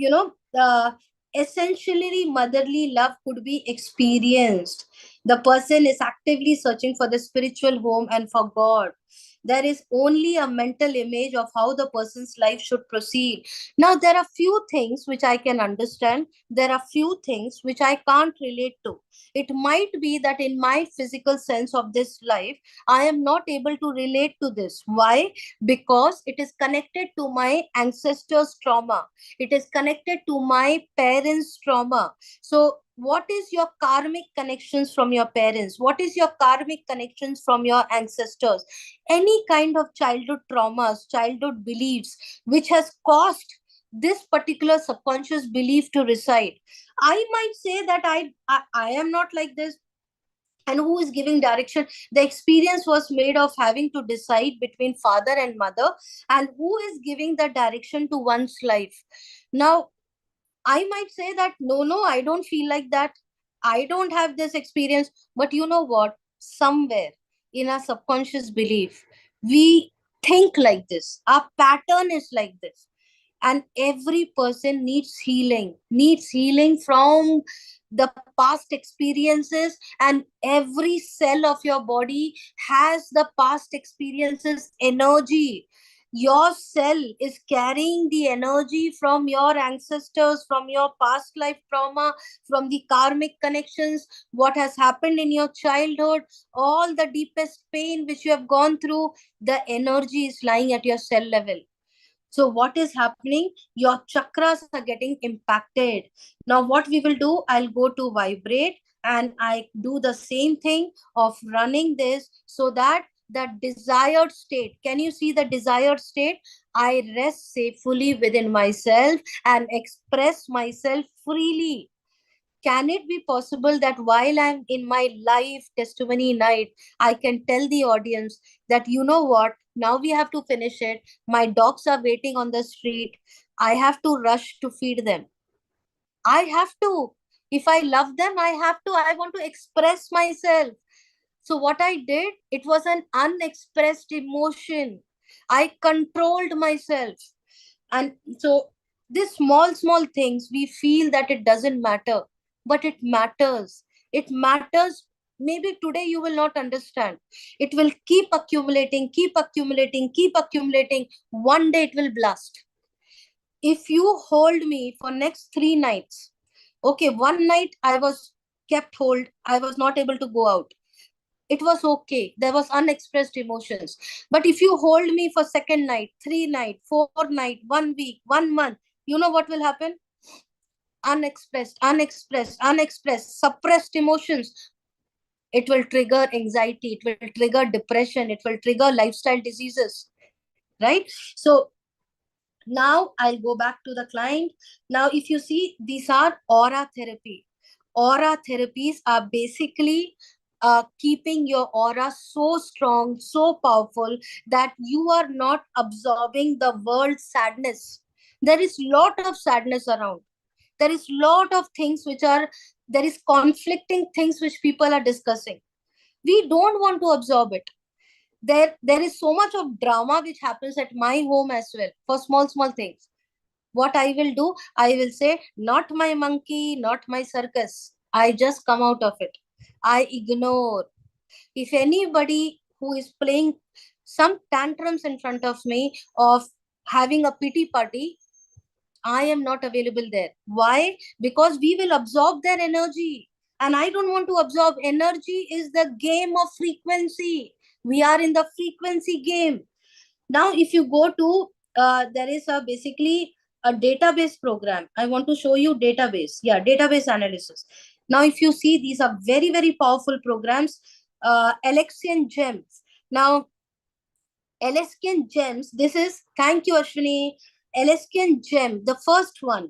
essentially motherly love could be experienced. The person is actively searching for the spiritual home and for God. There is only a mental image of how the person's life should proceed. Now, there are few things which I can understand. There are few things which I can't relate to. It might be that in my physical sense of this life, I am not able to relate to this. Why? Because it is connected to my ancestors' trauma. It is connected to my parents' trauma. So, what is your karmic connections from your parents? What is your karmic connections from your ancestors? Any kind of childhood traumas, childhood beliefs, which has caused this particular subconscious belief to reside. I might say that I am not like this. And who is giving direction? The experience was made of having to decide between father and mother, and who is giving the direction to one's life. Now, I might say that no, I don't feel like that. I don't have this experience. But you know what? Somewhere in our subconscious belief, we think like this. Our pattern is like this. And every person needs healing from the past experiences, and every cell of your body has the past experiences energy. Your cell is carrying the energy from your ancestors, from your past life trauma, from the karmic connections, what has happened in your childhood, all the deepest pain which you have gone through. The energy is lying at your cell level. So what is happening? Your chakras are getting impacted. Now what we will do, I'll go to vibrate, and I do the same thing of running this, so that the desired state, can you see the desired state? I rest safely within myself and express myself freely. Can it be possible that while I'm in my live testimony night, I can tell the audience that, you know what, now we have to finish it. My dogs are waiting on the street. I have to rush to feed them. I have to. If I love them, I have to. I want to express myself. So, what I did, it was an unexpressed emotion. I controlled myself. And so, these small things, we feel that it doesn't matter, but it matters. It matters. Maybe today you will not understand. It will keep accumulating, keep accumulating, keep accumulating. One day it will blast. If you hold me for next 3 nights, okay, one night I was kept hold, I was not able to go out. It was okay. There was unexpressed emotions. But if you hold me for second night, 3 night, 4 night, 1 week, 1 month, you know what will happen? Unexpressed, suppressed emotions. It will trigger anxiety. It will trigger depression. It will trigger lifestyle diseases. Right? So now I'll go back to the client. Now, if you see, these are aura therapy. Aura therapies are basically keeping your aura so strong, so powerful, that you are not absorbing the world's sadness. There is lot of sadness around. There is lot of things which are, there is conflicting things which people are discussing. We don't want to absorb it. There is so much of drama which happens at my home as well for small things. What I will do, I will say, not my monkey, not my circus. I just come out of it. I ignore. If anybody who is playing some tantrums in front of me of having a pity party, I am not available there. Why? Because we will absorb their energy. And I don't want to absorb. Energy is the game of frequency. We are in the frequency game. Now, if you go to, there is a basically a database program. I want to show you database. Yeah, database analysis. Now, if you see, these are very powerful programs. Alexian Gems. Now, Alexian Gems, this is, thank you, Ashwini. Alexian Gem, the first one.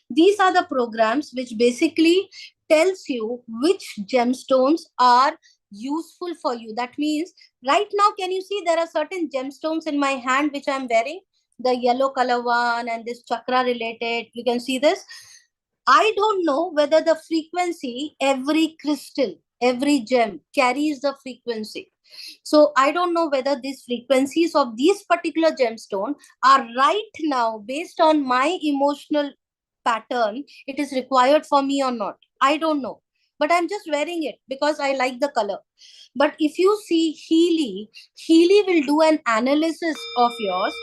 these are the programs which basically tells you which gemstones are useful for you. That means right now, can you see there are certain gemstones in my hand which I'm wearing? The yellow color one and this chakra related. You can see this. I don't know whether the frequency, every crystal, every gem carries the frequency. So I don't know whether these frequencies of these particular gemstone are right now based on my emotional pattern. It is required for me or not. I don't know. But I'm just wearing it because I like the color. But if you see Healy will do an analysis of yours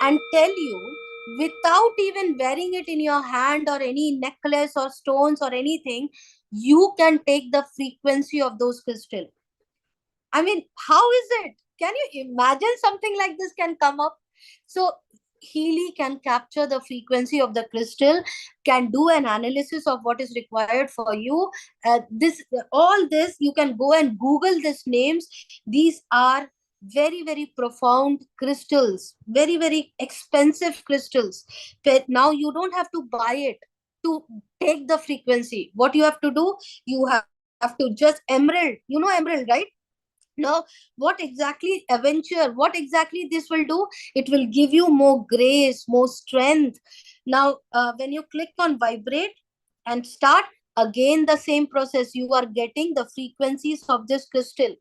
and tell you without even wearing it in your hand or any necklace or stones or anything, you can take the frequency of those crystals. I mean, how is it? Can you imagine something like this can come up? So Healy can capture the frequency of the crystal, can do an analysis of what is required for you. All this, you can go and Google these names. These are very, very profound crystals, very, very expensive crystals. But now you don't have to buy it to take the frequency. What you have to do, you have to just emerald. You know emerald, right? Now, what exactly adventure, what exactly this will do? It will give you more grace, more strength. Now, when you click on vibrate and start again the same process, you are getting the frequencies of this crystal.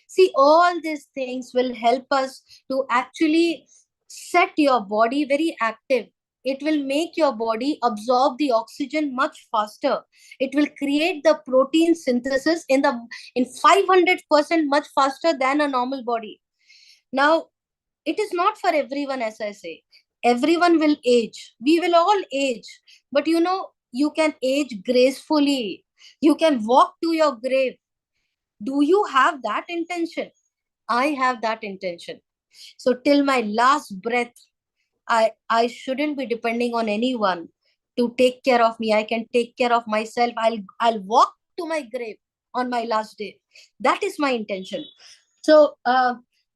See, all these things will help us to actually set your body very active. It will make your body absorb the oxygen much faster. It will create the protein synthesis in 500% much faster than a normal body. Now, it is not for everyone, as I say. Everyone will age. We will all age. But you can age gracefully. You can walk to your grave. Do you have that intention? I have that intention. So till my last breath, I shouldn't be depending on anyone to take care of me. I can take care of myself. I'll walk to my grave on my last day. That is my intention. So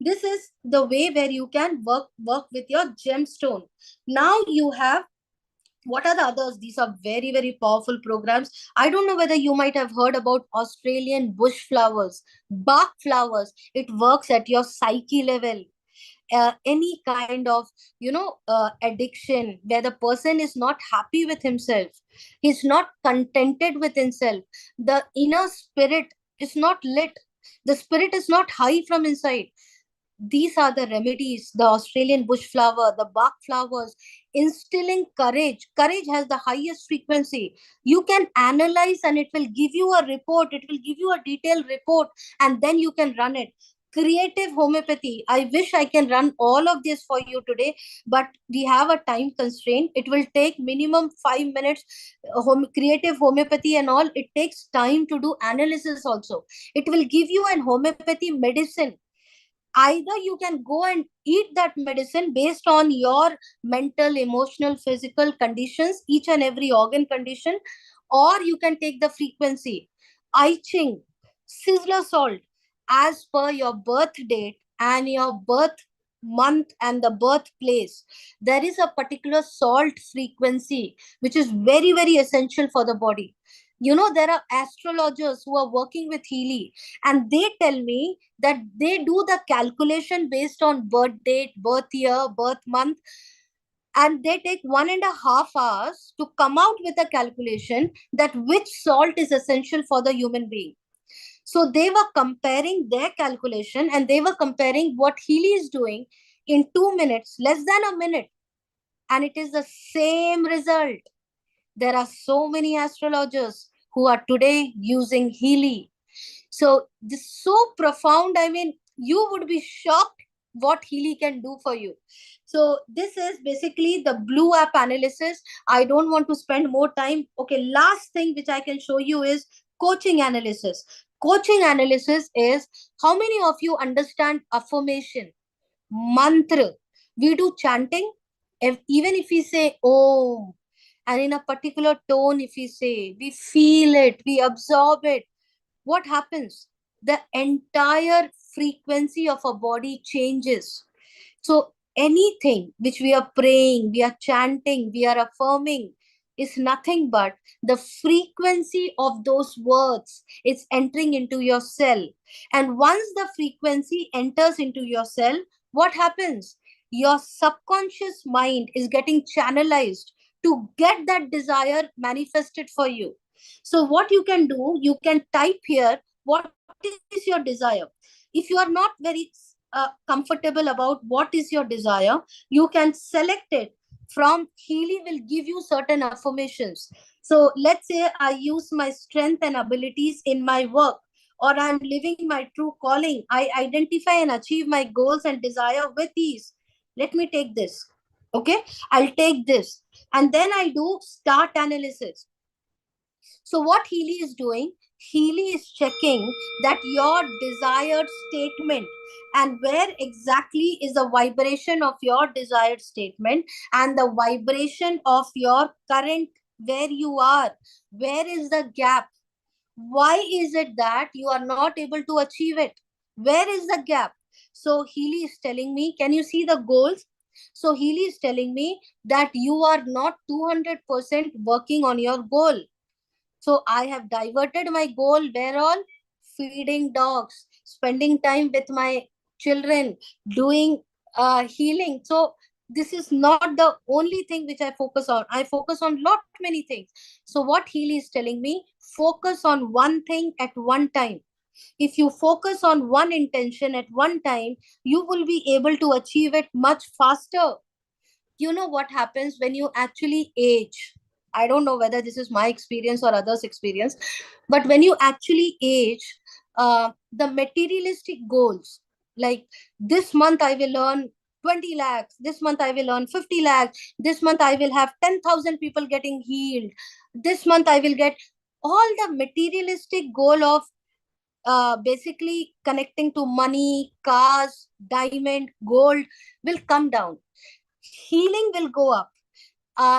this is the way where you can work with your gemstone. Now you have, what are the others? These are very, very powerful programs. I don't know whether you might have heard about Australian bush flowers, bark flowers. It works at your psyche level. Any kind of addiction where the person is not happy with himself, he's not contented with himself, the inner spirit is not lit, the spirit is not high from inside. These are the remedies, the Australian bush flower, the bark flowers, instilling courage. Courage has the highest frequency. You can analyze and it will give you a report, it will give you a detailed report, and then you can run it. Creative homeopathy. I wish I can run all of this for you today, but we have a time constraint. It will take minimum 5 minutes. Creative homeopathy and all, it takes time to do analysis also. It will give you an homeopathy medicine. Either you can go and eat that medicine based on your mental, emotional, physical conditions, each and every organ condition, or you can take the frequency. I Ching, sizzler salt, as per your birth date and your birth month and the birthplace, there is a particular salt frequency which is very, very essential for the body. There are astrologers who are working with Healy, and they tell me that they do the calculation based on birth date, birth year, birth month, and they take 1.5 hours to come out with a calculation that which salt is essential for the human being. So they were comparing their calculation and they were comparing what Healy is doing in 2 minutes, less than a minute, and it is the same result. There are so many astrologers who are today using Healy. So this is so profound. I mean, you would be shocked what Healy can do for you. So this is basically the blue app analysis. I don't want to spend more time. Okay, last thing which I can show you is coaching analysis. Coaching analysis is, how many of you understand affirmation, mantra? We do chanting. Even if we say Om, and in a particular tone, if we say, we feel it, we absorb it, what happens? The entire frequency of our body changes. So anything which we are praying, we are chanting, we are affirming, is nothing but the frequency of those words is entering into your cell. And once the frequency enters into your cell, what happens? Your subconscious mind is getting channelized to get that desire manifested for you. So what you can do, you can type here, what is your desire? If you are not very comfortable about what is your desire, you can select it from Healy will give you certain affirmations. So let's say I use my strength and abilities in my work, or I'm living my true calling. I identify and achieve my goals and desire with ease. Let me take this. Okay, I'll take this. And then I do start analysis. So what Healy is doing, Healy is checking that your desired statement and where exactly is the vibration of your desired statement and the vibration of your current, where you are, where is the gap? Why is it that you are not able to achieve it? Where is the gap? So Healy is telling me, can you see the goals? So Healy is telling me that you are not 200% working on your goal. So I have diverted my goal where all? Feeding dogs, spending time with my children, doing healing. So this is not the only thing which I focus on. I focus on lot many things. So what Healy is telling me, focus on one thing at one time. If you focus on one intention at one time, you will be able to achieve it much faster. You know what happens when you actually age? I don't know whether this is my experience or others' experience, but when you actually age, the materialistic goals, like this month I will earn 20 lakhs, this month I will earn 50 lakhs, this month I will have 10,000 people getting healed, this month I will get all the materialistic goal of basically connecting to money, cars, diamond, gold will come down. Healing will go up.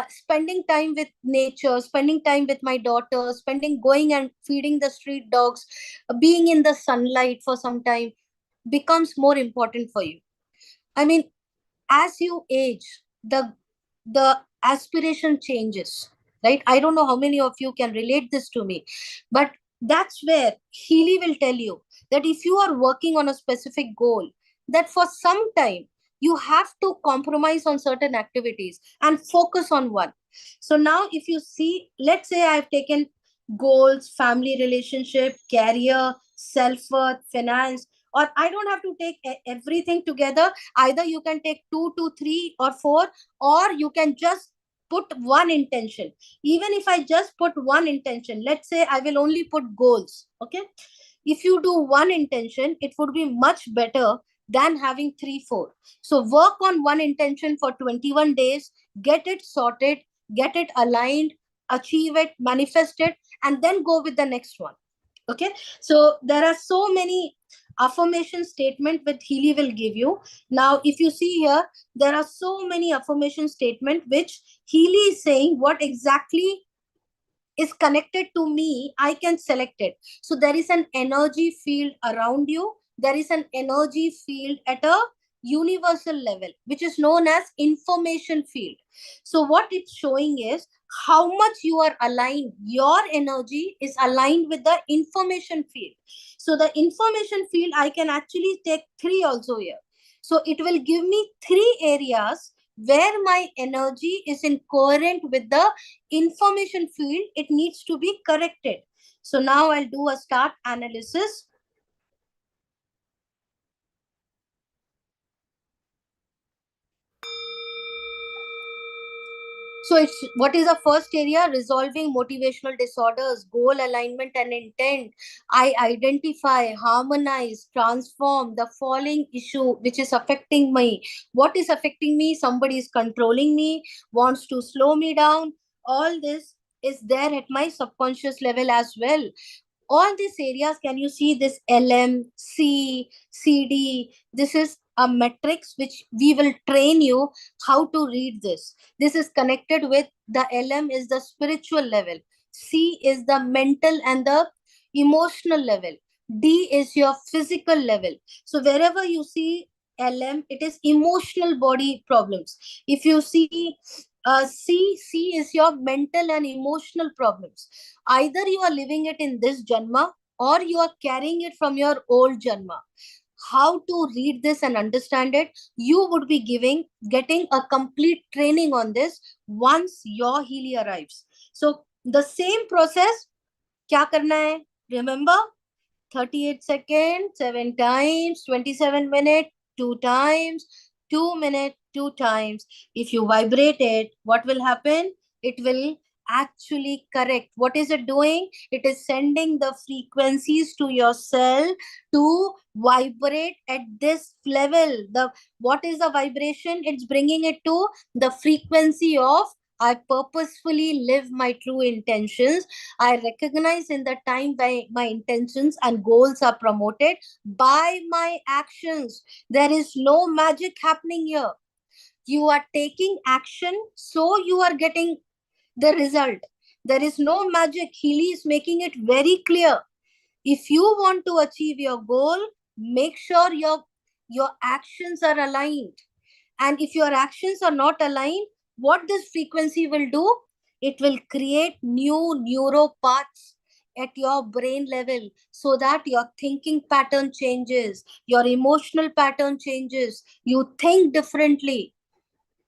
Spending time with nature, spending time with my daughter, spending going and feeding the street dogs, being in the sunlight for some time becomes more important for you. I mean, as you age, the aspiration changes, right? I don't know how many of you can relate this to me, but that's where Healy will tell you that if you are working on a specific goal, that for some time you have to compromise on certain activities and focus on one. So now if you see, let's say I've taken goals, family relationship, career, self-worth, finance, or I don't have to take everything together. Either you can take 2 to 3 or 4, or you can just put one intention. Even if I just put one intention, let's say I will only put goals. Okay, if you do one intention, it would be much better than having 3 4. So work on one intention for 21 days, get it sorted, get it aligned, achieve it, manifest it, and then go with the next one. Okay, so there are so many affirmation statement which Healy will give you. Now if you see here, there are so many affirmation statement which Healy is saying what exactly is connected to me, I can select it. So there is an energy field around you. There is an energy field at a universal level, which is known as information field. So what it's showing is how much you are aligned. Your energy is aligned with the information field. So the information field, I can actually take 3 also here. So it will give me 3 areas where my energy is in coherent with the information field. It needs to be corrected. So now I'll do a start analysis. So it's what is the first area? Resolving motivational disorders, goal alignment and intent. I identify, harmonize, transform the following issue which is affecting me. What is affecting me? Somebody is controlling me, wants to slow me down. All this is there at my subconscious level as well. All these areas, can you see this LM, C, CD? This is a matrix which we will train you how to read this. This is connected with the LM is the spiritual level. C is the mental and the emotional level. D is your physical level. So wherever you see LM, it is emotional body problems. If you see C is your mental and emotional problems. Either you are living it in this Janma or you are carrying it from your old Janma. How to read this and understand it, you would be getting a complete training on this once your Healy arrives. So the same process, kya karna hai? Remember, 38 seconds, 7 times, 27 minutes, 2 times, 2 minutes, 2 times. If you vibrate it, what will happen? It will actually correct. What is it doing? It is sending the frequencies to your cell to vibrate at this level. What is the vibration? It's bringing it to the frequency of I purposefully live my true intentions. I recognize in the time by my intentions and goals are promoted by my actions. There is no magic happening here. You are taking action, so you are getting the result. There is no magic. Healy is making it very clear. If you want to achieve your goal, make sure your actions are aligned. And if your actions are not aligned, what this frequency will do? It will create new neuro paths at your brain level so that your thinking pattern changes, your emotional pattern changes, you think differently.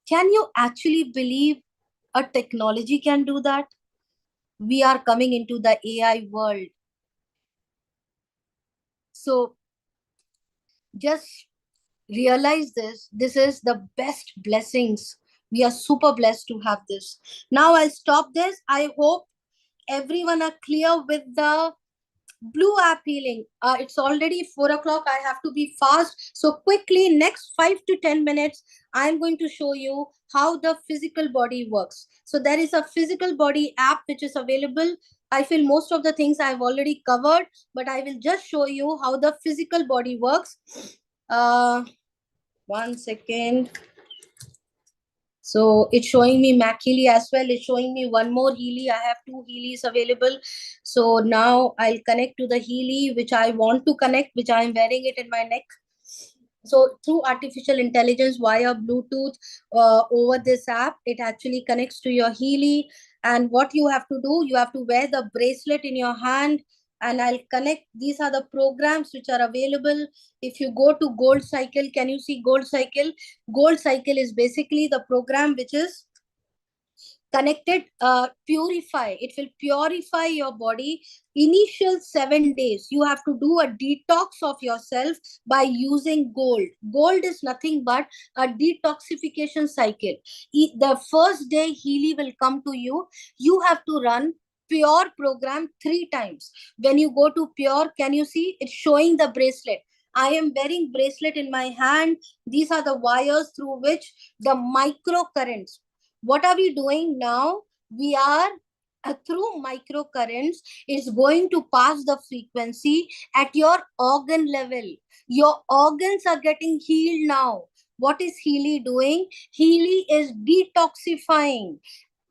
Can you actually believe a technology can do that? We are coming into the AI world. So just realize this is the best blessings. We are super blessed to have this. Now I'll stop this. I hope everyone are clear with the blue app healing. It's already 4 o'clock. I have to be fast, so quickly, next 5 to 10 minutes I'm going to show you how the physical body works. So there is a physical body app which is available. I feel most of the things I've already covered, but I will just show you how the physical body works. 1 second. So it's showing me Mac Healy as well. It's showing me one more Healy. I have 2 Healys available. So now I'll connect to the Healy which I want to connect, which I am wearing it in my neck. So through artificial intelligence via Bluetooth over this app, it actually connects to your Healy. And what you have to do, you have to wear the bracelet in your hand, and I'll connect. These are the programs which are available. If you go to Gold Cycle, can you see Gold Cycle? Gold Cycle is basically the program which is connected. Purify, it will purify your body. Initial 7 days you have to do a detox of yourself by using gold is nothing but a detoxification cycle. The first day Healy will come to you, you have to run pure program 3 times. When you go to pure, can you see it's showing the bracelet? I am wearing bracelet in my hand. These are the wires through which the microcurrents. What are we doing now? We are through microcurrents is going to pass the frequency at your organ level. Your organs are getting healed now. What is Healy doing? Healy is detoxifying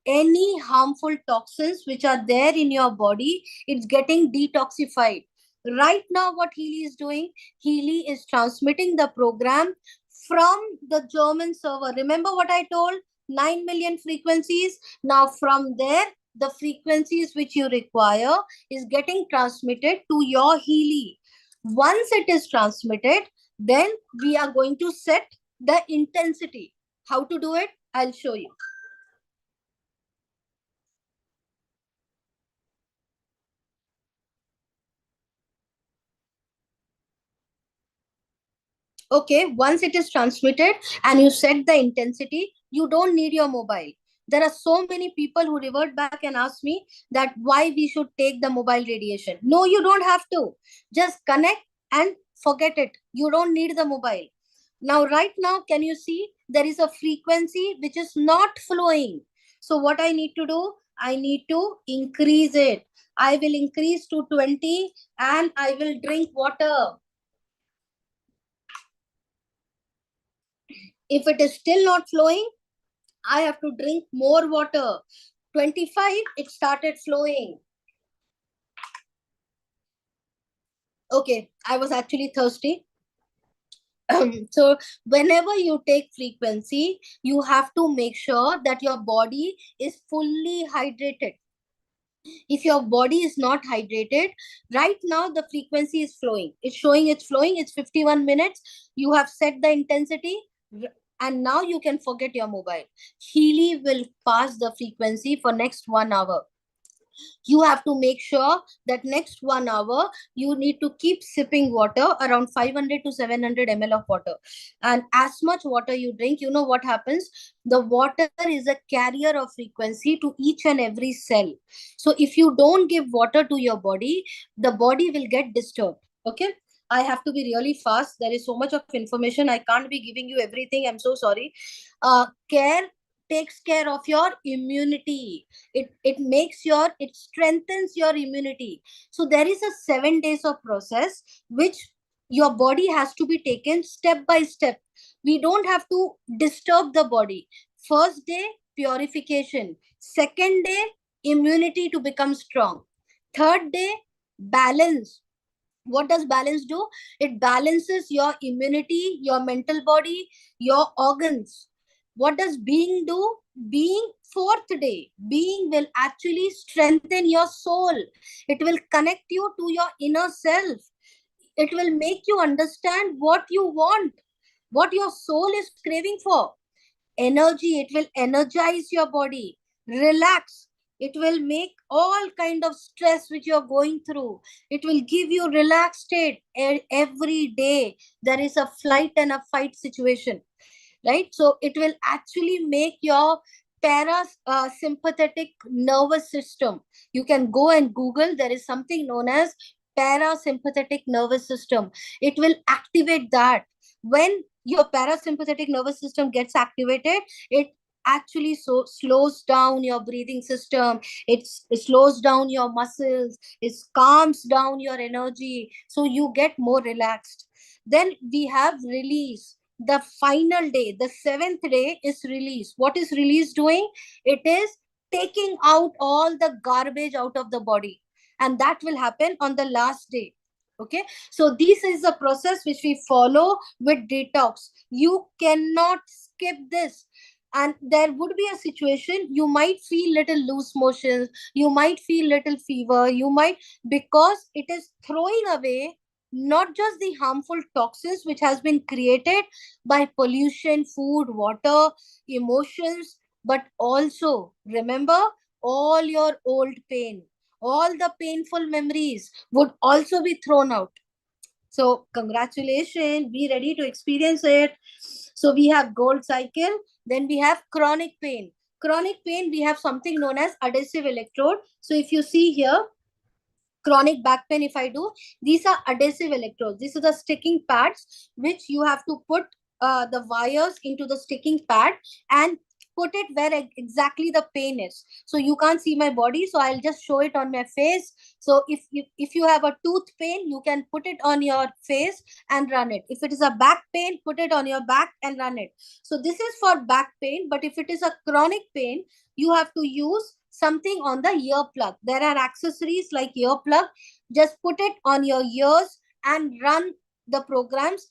any harmful toxins which are there in your body. It's getting detoxified. Right now, what Healy is doing, Healy is transmitting the program from the German server. Remember what I told? 9 million frequencies. Now, from there, the frequencies which you require is getting transmitted to your Healy. Once it is transmitted, then we are going to set the intensity. How to do it? I'll show you. Okay, once it is transmitted and you set the intensity, you don't need your mobile. There are so many people who revert back and ask me that why we should take the mobile radiation. No, you don't have to. Just connect and forget it. You don't need the mobile. Now, right now, can you see there is a frequency which is not flowing? So what I need to do? I need to increase it. I will increase to 20 and I will drink water. If it is still not flowing, I have to drink more water. 25, it started flowing. Okay, I was actually thirsty. So whenever you take frequency, you have to make sure that your body is fully hydrated. If your body is not hydrated, right now the frequency is flowing. It's showing it's flowing. It's 51 minutes. You have set the intensity, and now you can forget your mobile. Healy will pass the frequency for next 1 hour. You have to make sure that next 1 hour you need to keep sipping water, around 500 to 700 ml of water. And as much water you drink, you know what happens? The water is a carrier of frequency to each and every cell. So if you don't give water to your body, the body will get disturbed. Okay, I have to be really fast. There is so much of information, I can't be giving you everything. I'm so sorry. Care takes care of your immunity. It strengthens your immunity. So there is a 7 days of process which your body has to be taken step by step. We don't have to disturb the body. First day, purification. Second day, immunity to become strong. Third day, balance. What does balance do? It balances your immunity, your mental body, your organs. What does being do? Being, fourth day, being will actually strengthen your soul. It will connect you to your inner self. It will make you understand what you want, what your soul is craving for. Energy, it will energize your body. Relax, it will make all kind of stress which you're going through, it will give you relaxed state. Every day there is a flight and a fight situation, right? So it will actually make your parasympathetic nervous system. You can go and Google, there is something known as parasympathetic nervous system. It will activate that. When your parasympathetic nervous system gets activated, it actually so slows down your breathing system. It slows down your muscles. It calms down your energy, so you get more relaxed. Then we have release. The final day, the seventh day, is release. What is release doing? It is taking out all the garbage out of the body, and that will happen on the last day. Okay, so this is the process which we follow with detox. You cannot skip this. And there would be a situation, you might feel little loose motions, you might feel little fever, you might, because it is throwing away not just the harmful toxins which has been created by pollution, food, water, emotions, but also remember, all your old pain, all the painful memories would also be thrown out. So congratulations, be ready to experience it. So we have gold cycle, then we have chronic pain. Chronic pain, we have something known as adhesive electrode. So if you see here, chronic back pain, if I do, these are adhesive electrodes. These are the sticking pads which you have to put the wires into the sticking pad and put it where exactly the pain is. So you can't see my body, so I'll just show it on my face. So if you have a tooth pain, you can put it on your face and run it. If it is a back pain, put it on your back and run it. So this is for back pain, but if it is a chronic pain, you have to use something on the ear plug. There are accessories like ear plug. Just put it on your ears and run the programs.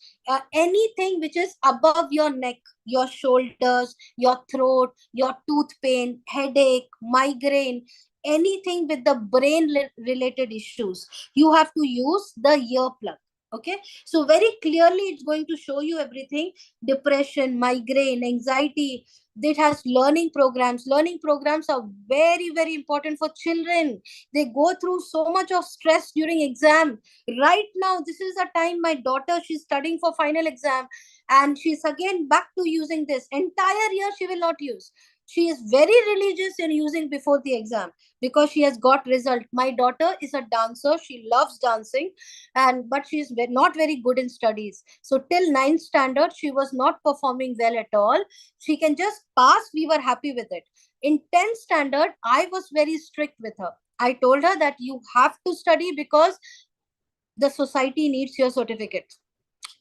Anything which is above your neck, your shoulders, your throat, your tooth pain, headache, migraine, anything with the brain related issues, you have to use the ear plug. Okay, so very clearly it's going to show you everything. Depression, migraine, anxiety. It has learning programs. Learning programs are very, very important for children. They go through so much of stress during exam. Right now, this is the time my daughter, she's studying for final exam, and she's again back to using this. Entire year she will not use. She is very religious in using before the exam because she has got result. My daughter is a dancer. She loves dancing, and but she's not very good in studies. So till ninth standard, she was not performing well at all. She can just pass. We were happy with it. In 10th standard, I was very strict with her. I told her that you have to study because the society needs your certificate.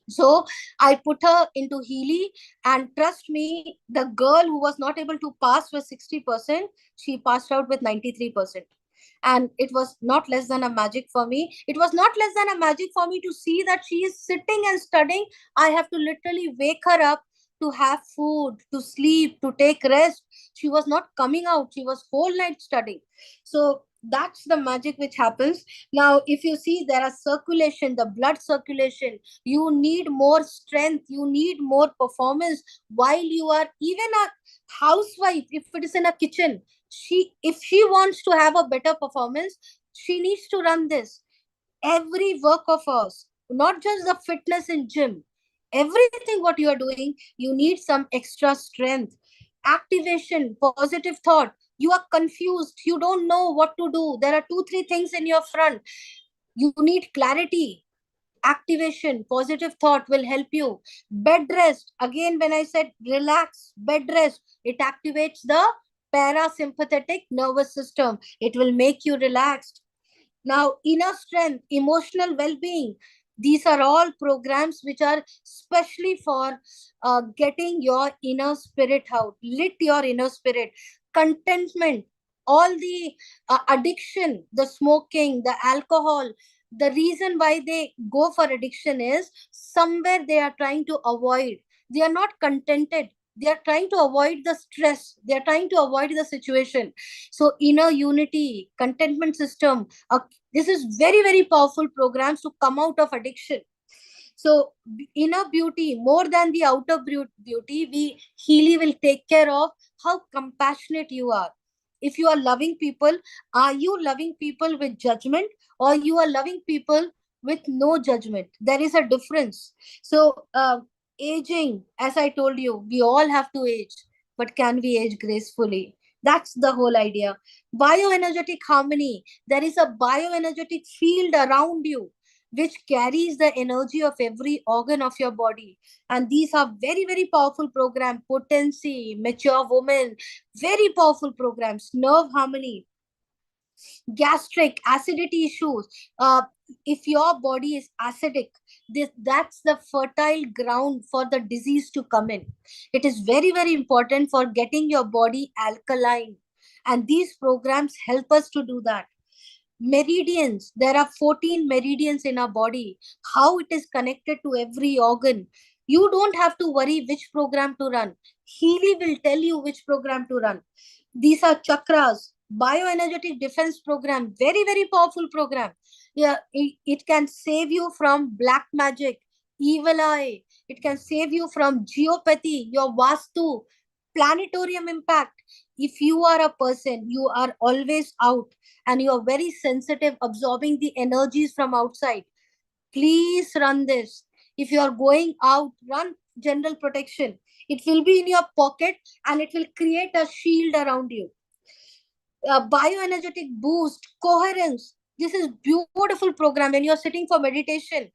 So I put her into Healy, and trust me, the girl who was not able to pass with 60%, she passed out with 93%. And it was not less than a magic for me. It was not less than a magic for me to see that she is sitting and studying. I have to literally wake her up to have food, to sleep, to take rest. She was not coming out. She was whole night studying. So that's the magic which happens. Now, if you see, there are circulation, the blood circulation. You need more strength. You need more performance while you are even a housewife. If it is in a kitchen, if she wants to have a better performance, she needs to run this. Every work of ours, not just the fitness in gym, everything what you are doing, you need some extra strength. Activation, positive thought. You are confused, you don't know what to do, there are two three things in your front, you need clarity. Activation, positive thought will help you. Bed rest, again, when I said relax, bed rest, it activates the parasympathetic nervous system, it will make you relaxed. Now, inner strength, emotional well-being, these are all programs which are specially for getting your inner spirit out, lit your inner spirit. Contentment, all the addiction, the smoking, the alcohol, the reason why they go for addiction is somewhere they are trying to avoid. They are not contented. They are trying to avoid the stress. They are trying to avoid the situation. So inner unity, contentment system, this is very, very powerful programs to come out of addiction. So inner beauty, more than the outer beauty, we Healy will take care of how compassionate you are. If you are loving people, are you loving people with judgment, or you are loving people with no judgment? There is a difference. So aging, as I told you, we all have to age, but can we age gracefully? That's the whole idea. Bioenergetic harmony. There is a bioenergetic field around you which carries the energy of every organ of your body. And these are very, very powerful programs. Potency, mature woman, very powerful programs. Nerve harmony, gastric, acidity issues. If your body is acidic, that's the fertile ground for the disease to come in. It is very, very important for getting your body alkaline. And these programs help us to do that. Meridians, there are 14 meridians in our body. How it is connected to every organ. You don't have to worry which program to run. Healy will tell you which program to run. These are chakras, bioenergetic defense program, very, very powerful program. Yeah, it can save you from black magic, evil eye. It can save you from geopathy, your vastu, planetarium impact. If you are a person, you are always out and you are very sensitive, absorbing the energies from outside, please run this. If you are going out, run general protection. It will be in your pocket and it will create a shield around you. Bioenergetic boost, coherence. This is beautiful program. When you're sitting for meditation,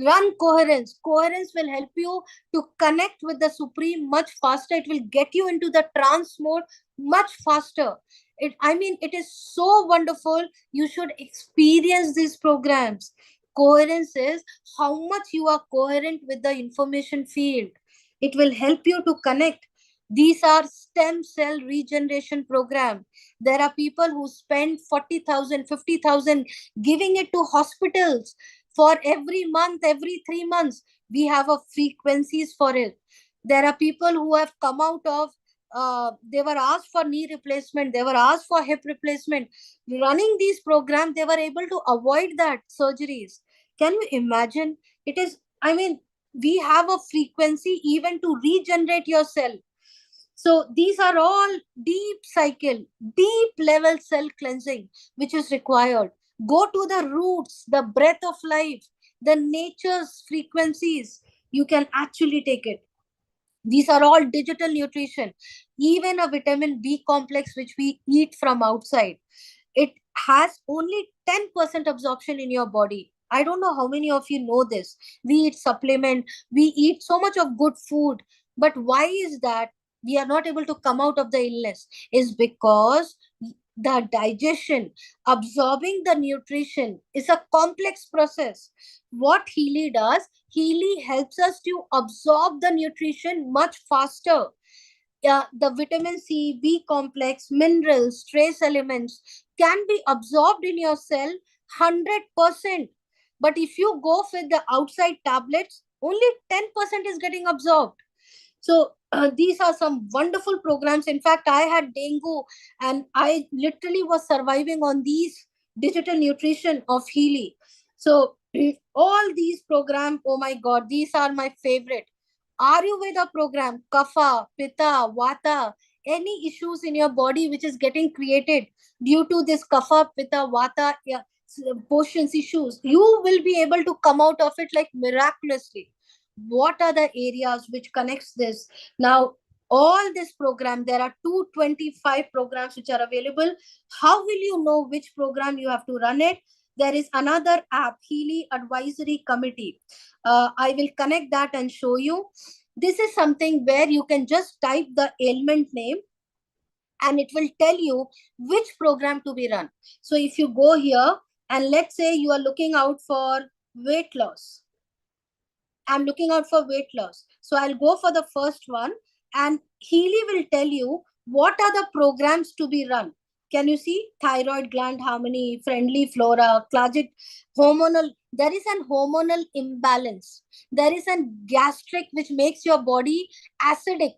run coherence. Coherence will help you to connect with the supreme much faster. It will get you into the trance mode much faster. It is so wonderful. You should experience these programs. Coherence is how much you are coherent with the information field. It will help you to connect. These are stem cell regeneration program. There are people who spend 40,000, 50,000 giving it to hospitals for every month, every 3 months. We have a frequencies for it. There are people who have come out of, they were asked for knee replacement, they were asked for hip replacement. Running these programs, they were able to avoid that surgeries. Can you imagine? It is, we have a frequency even to regenerate yourself. So these are all deep cycle, deep level cell cleansing, which is required. Go to the roots, the breath of life, the nature's frequencies. You can actually take it. These are all digital nutrition. Even a vitamin B complex, which we eat from outside, it has only 10% absorption in your body. I don't know how many of you know this. We eat supplement, we eat so much of good food. But why is that we are not able to come out of the illness? Is because the digestion, absorbing the nutrition is a complex process. What Healy does, Healy helps us to absorb the nutrition much faster. the vitamin C, B complex, minerals, trace elements can be absorbed in your cell 100%. But if you go with the outside tablets, only 10% is getting absorbed. So these are some wonderful programs. In fact, I had dengue and I literally was surviving on these digital nutrition of Healy. So all these programs, oh my God, these are my favorite. Ayurveda program, kapha, pitta, vata, any issues in your body which is getting created due to this kapha, pitta, vata, portions issues, you will be able to come out of it like miraculously. What are the areas which connects this? Now, all this program, there are 225 programs which are available. How will you know which program you have to run it? There is another app, Healy Advisory Committee. I will connect that and show you. This is something where you can just type the ailment name and it will tell you which program to be run. So if you go here and let's say you are looking out for weight loss, I'm looking out for weight loss. So I'll go for the first one and Healy will tell you what are the programs to be run. Can you see? Thyroid gland harmony, friendly flora, Clagic hormonal. There is an hormonal imbalance. There is a gastric which makes your body acidic.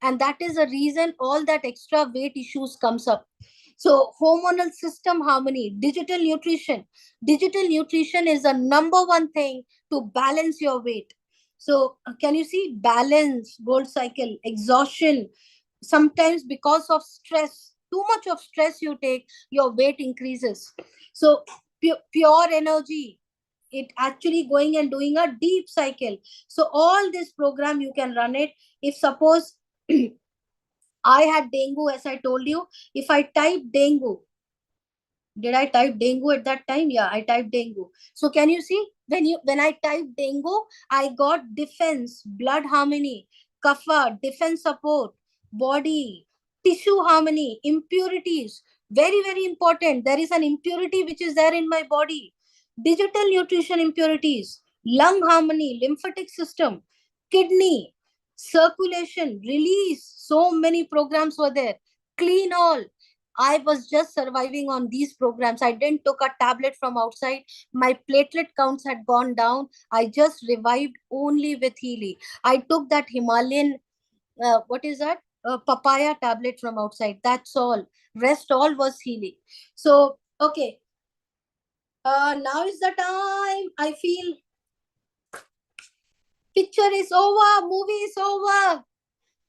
And that is the reason all that extra weight issues comes up. So hormonal system harmony, digital nutrition. Digital nutrition is the number one thing to balance your weight. So can you see balance, gold cycle, exhaustion? Sometimes because of stress, too much of stress you take, your weight increases. So pure energy, it actually going and doing a deep cycle. So all this program you can run it. If suppose I had dengue, as I told you, if I type dengue, did I type dengue at that time? Yeah, I typed dengue. So can you see when I typed dengue, I got defense, blood harmony, kapha, defense support, body, tissue harmony, impurities. Very, very important. There is an impurity which is there in my body. Digital nutrition impurities, lung harmony, lymphatic system, kidney, circulation, release. So many programs were there. Clean all. I was just surviving on these programs. I didn't took a tablet from outside. My platelet counts had gone down. I just revived only with Healy. I took that Himalayan, what is that? Papaya tablet from outside. That's all. Rest all was Healy. So, okay. Now is the time. I feel picture is over. Movie is over.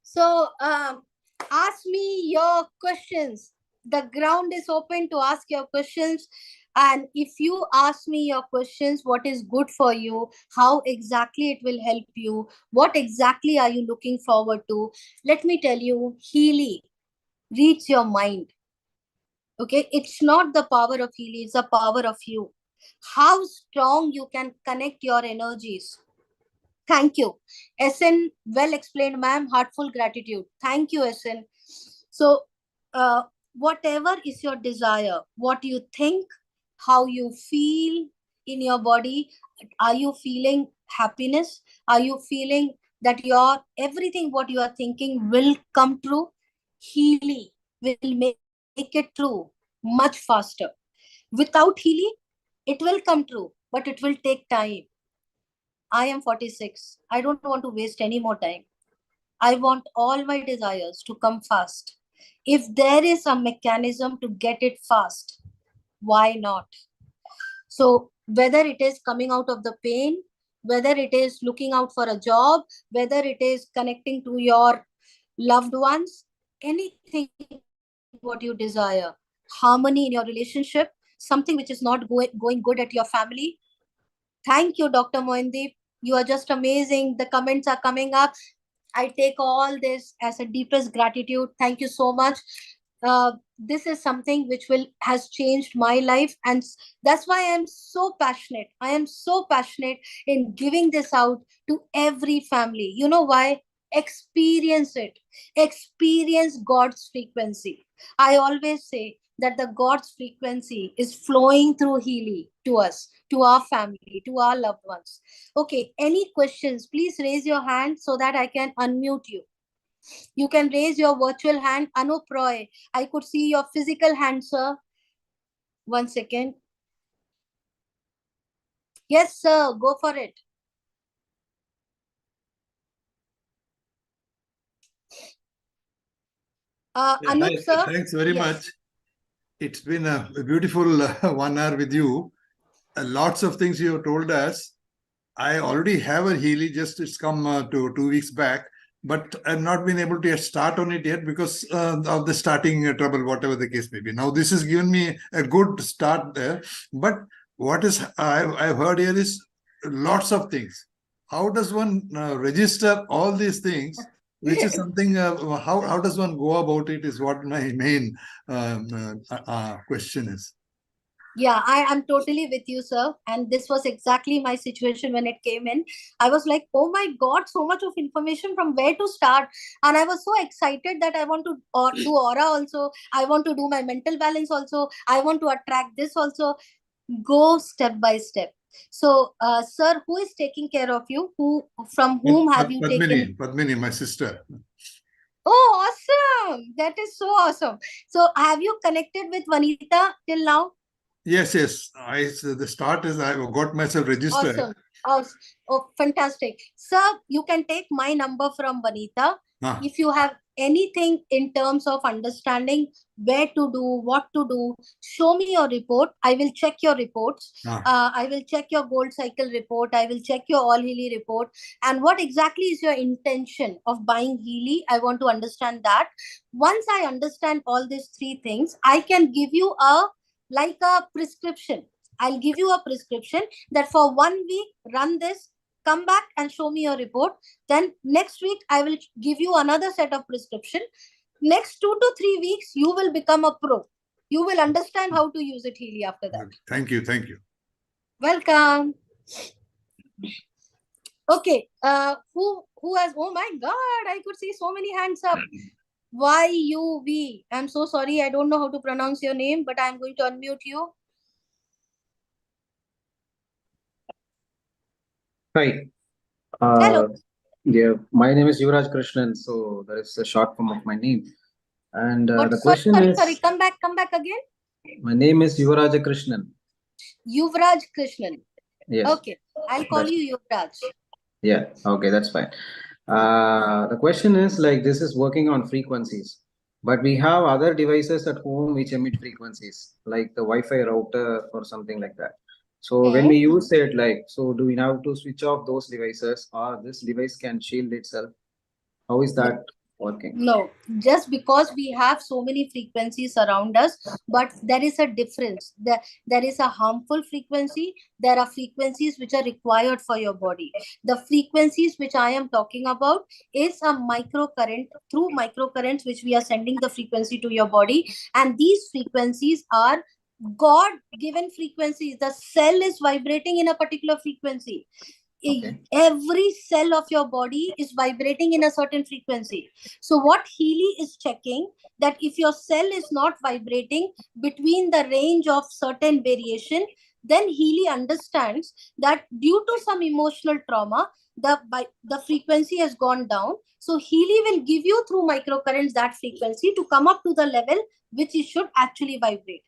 So, ask me your questions. The ground is open to ask your questions. And if you ask me your questions, what is good for you, how exactly it will help you, what exactly are you looking forward to, let me tell you, Healy reads your mind. Okay, it's not the power of Healy, it's the power of you. How strong you can connect your energies. Thank you. SN, well explained, ma'am. Heartful gratitude. Thank you, SN. So, whatever is your desire, what you think, how you feel in your body, are you feeling happiness? Are you feeling that your everything what you are thinking will come true? Healy will make it true much faster. Without Healy, it will come true, but it will take time. I am 46. I don't want to waste any more time. I want all my desires to come fast. If there is a mechanism to get it fast, why not? So, whether it is coming out of the pain, whether it is looking out for a job, whether it is connecting to your loved ones, anything what you desire, harmony in your relationship, something which is not going good at your family. Thank you, Dr. Moindeep. You are just amazing. The comments are coming up. I take all this as a deepest gratitude. Thank you so much. This is something which will has changed my life, and that's why I am so passionate. I am so passionate in giving this out to every family. You know why? Experience it. Experience God's frequency. I always say that the God's frequency is flowing through Healy to us, to our family, to our loved ones. Okay, any questions? Please raise your hand so that I can unmute you. You can raise your virtual hand. Anup Roy, I could see your physical hand, sir. 1 second. Yes, sir. Go for it. Anup, Hi, sir. thanks very Yes. much. It's been a beautiful 1 hour with you. Lots of things you have told us. I already have a Healy, just it's come to 2 weeks back, but I've not been able to start on it yet because of the starting trouble, whatever the case may be. Now, this has given me a good start there. But what is I've heard here is lots of things. How does one register all these things? Which is something, how does one go about it is what my main question is. Yeah, I am totally with you, sir. And this was exactly my situation when it came in. I was like, oh my God, so much of information, from where to start. And I was so excited that I want to do aura also. I want to do my mental balance also. I want to attract this also. Go step by step. So, sir, who is taking care of you? From whom have you taken? Padmini, my sister. Oh, awesome. That is so awesome. So, have you connected with Vanita till now? Yes. The start is I got myself registered. Awesome. Awesome. Oh, fantastic. Sir, you can take my number from Vanita. If you have anything in terms of understanding where to do, what to do, show me your report. I will check your reports. I will check your gold cycle report. I will check your all Healy report. And what exactly is your intention of buying Healy? I want to understand that. Once I understand all these three things, I can give you a prescription. I'll give you a prescription that for 1 week, run this, come back and show me your report. Then next week, I will give you another set of prescription. Next 2 to 3 weeks, you will become a pro. You will understand how to use it, Healy, after that. Thank you. Welcome. Okay. Who has, oh my God, I could see so many hands up. YUV. I'm so sorry. I don't know how to pronounce your name, but I'm going to unmute you. Hi. Hello. Yeah, my name is Yuvraj Krishnan, so that is a short form of my name. And the question sorry, is... Sorry, come back again. My name is Yuvraj Krishnan. Yuvraj Krishnan. Yes. Okay, I'll call you Yuvraj. Yeah, okay, that's fine. The question is like, this is working on frequencies, but we have other devices at home which emit frequencies, like the Wi-Fi router or something like that. So when we use it, like, so do we have to switch off those devices, or this device can shield itself? How is that working? No, just because we have so many frequencies around us, but there is a difference. There is a harmful frequency. There are frequencies which are required for your body. The frequencies which I am talking about is a microcurrent. Through microcurrents, which we are sending the frequency to your body, and these frequencies are God-given frequencies. The cell is vibrating in a particular frequency. Okay. Every cell of your body is vibrating in a certain frequency. So what Healy is checking, that if your cell is not vibrating between the range of certain variation, then Healy understands that due to some emotional trauma, the frequency has gone down. So Healy will give you through microcurrents that frequency to come up to the level which it should actually vibrate.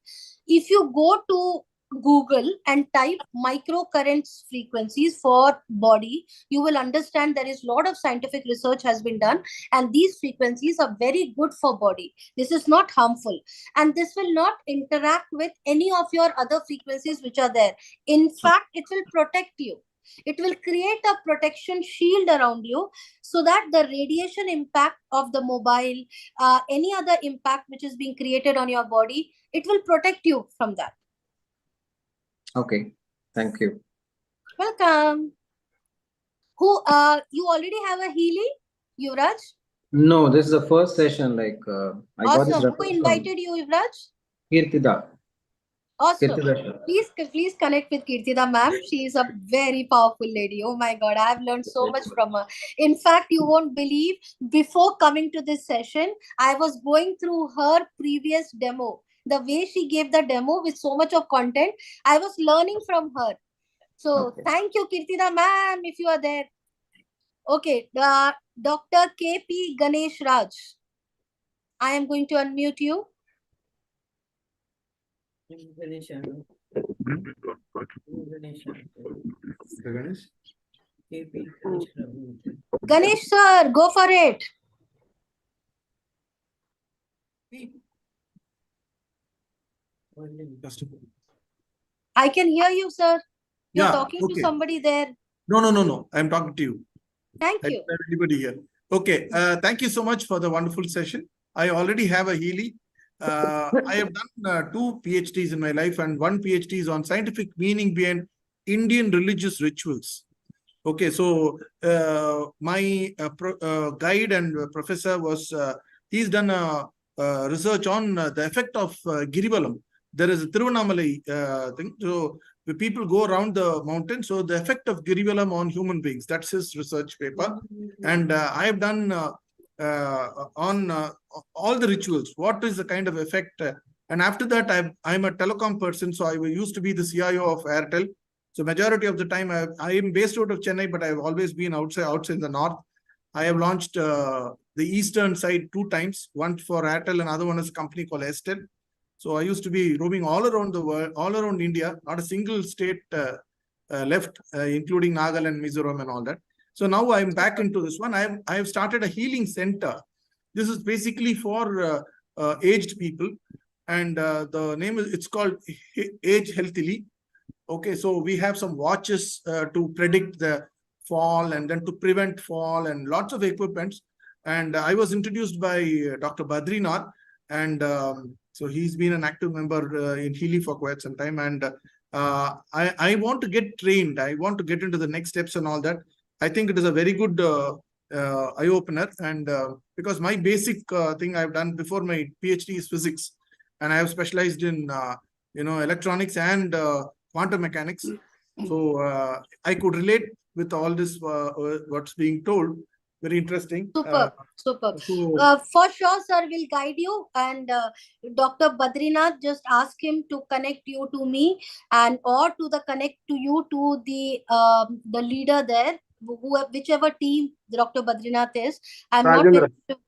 If you go to Google and type microcurrents frequencies for body, you will understand there is a lot of scientific research has been done, and these frequencies are very good for body. This is not harmful, and this will not interact with any of your other frequencies which are there. In fact, it will protect you. It will create a protection shield around you, so that the radiation impact of the mobile, any other impact which is being created on your body, it will protect you from that. Okay, thank you. Welcome. You already have a Healy, Yuvraj? No, this is the first session. Like, I got this. Awesome. Who invited you, Yuvraj? Kirtida. Awesome. Kirtida. Please connect with Kirtida, ma'am. She is a very powerful lady. Oh my God, I have learned so much from her. In fact, you won't believe, before coming to this session, I was going through her previous demo. The way she gave the demo with so much of content, I was learning from her. So thank you, Kirtida, ma'am, if you are there. Okay, Dr. KP Ganesh Raj. I am going to unmute you. Ganesh? Ganesh sir, go for it. I can hear you, sir. You're Yeah, talking to okay. somebody there. No. I'm talking to you. Thank I you. don't have anybody here. Okay. Thank you so much for the wonderful session. I already have a Healy. I have done 2 PhDs in my life, and 1 PhD is on scientific meaning behind Indian religious rituals. Okay, so my guide and professor was, he's done research on the effect of Girivalam. There is a Tiruvannamalai thing. So the people go around the mountain. So the effect of Girivalam on human beings, that's his research paper. And I have done on all the rituals. What is the kind of effect? And after that, I'm a telecom person. So I used to be the CIO of Airtel. So majority of the time, I am based out of Chennai, but I've always been outside the north. I have launched the eastern side 2 times, one for Airtel, another one is a company called Estel. So I used to be roaming all around the world, all around India, not a single state left, including Nagaland, Mizoram and all that. So now I'm back into this one. I have started a healing center. This is basically for aged people. And the name is, it's called Age Healthily. Okay, so we have some watches to predict the fall and then to prevent fall and lots of equipments. And I was introduced by Dr. Badrinath, and so he's been an active member in Healy for quite some time. And I want to get trained. I want to get into the next steps and all that. I think it is a very good eye-opener. And because my basic thing I've done before my PhD is physics, and I have specialized in electronics and quantum mechanics. So I could relate with all this, what's being told. Very interesting. Superb. Superb. So, For sure, sir, will guide you. And Dr. Badrinath, just ask him to connect you to me, and or to the connect to you to the leader there, whichever team Dr. Badrinath is. I'm not very sure.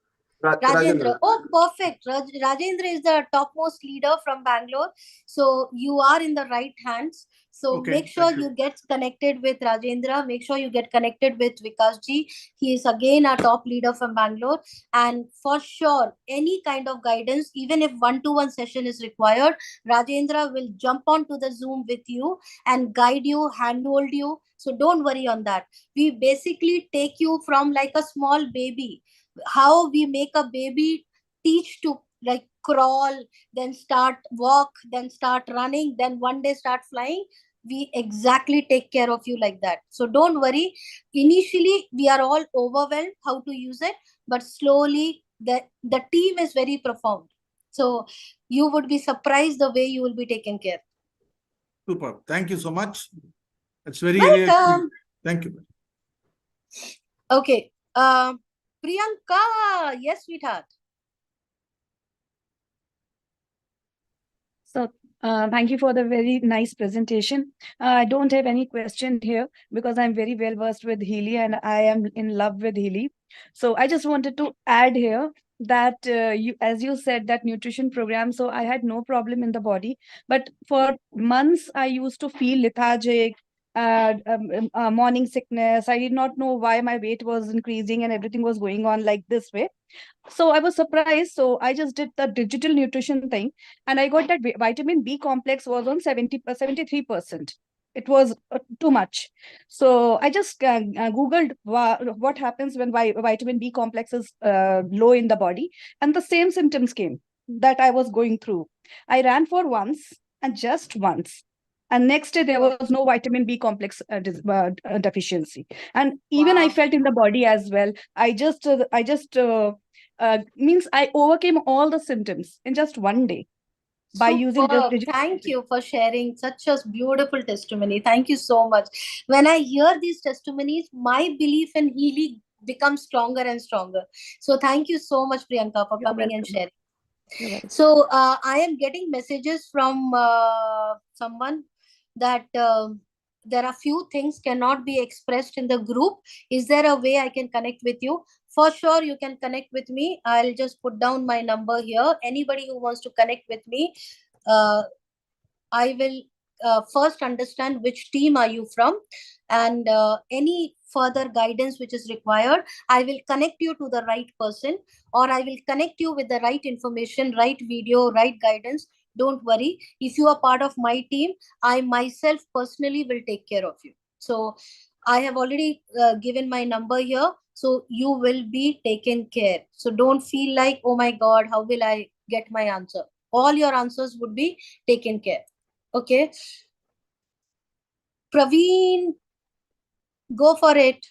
Rajendra. Oh, perfect. Rajendra is the topmost leader from Bangalore. So you are in the right hands. So okay, make sure you get connected with Rajendra. Make sure you get connected with Vikasji. He is again our top leader from Bangalore. And for sure, any kind of guidance, even if 1-to-1 session is required, Rajendra will jump onto the Zoom with you and guide you, handhold you. So don't worry on that. We basically take you from like a small baby. How we make a baby teach to like crawl, then start walk, then start running, then one day start flying. We exactly take care of you like that. So don't worry. Initially we are all overwhelmed how to use it, but slowly the team is very profound. So you would be surprised the way you will be taken care. super. Thank you so much. It's very Welcome. Thank you. Okay. Priyanka, yes, sweetheart. So thank you for the very nice presentation. I don't have any question here because I'm very well versed with Healy and I am in love with Healy. So I just wanted to add here that as you said, that nutrition program, so I had no problem in the body, but for months I used to feel lethargic, morning sickness. I did not know why my weight was increasing and everything was going on like this way. So I was surprised. So I just did the digital nutrition thing and I got that vitamin B complex was on 73%. It was too much. So I just Googled what happens when vitamin B complex is low in the body. And the same symptoms came that I was going through. I ran for once and just once. And next day, there was no vitamin B complex deficiency. And even I felt in the body as well. Means I overcame all the symptoms in just one day by using this digital. Thank you for sharing such a beautiful testimony. Thank you so much. When I hear these testimonies, my belief in Healy becomes stronger and stronger. So thank you so much, Priyanka, for coming and sharing. So I am getting messages from someone that there are few things cannot be expressed in the group. Is there a way I can connect with you? for sure you can connect with me. I'll just put down my number here. Anybody who wants to connect with me, I will first understand which team are you from, and any further guidance which is required, I will connect you to the right person, or I will connect you with the right information, right video, right guidance. Don't worry. If you are part of my team, I myself personally will take care of you. So I have already given my number here. So you will be taken care. So don't feel like, oh my God, how will I get my answer? All your answers would be taken care. Okay. Praveen, go for it.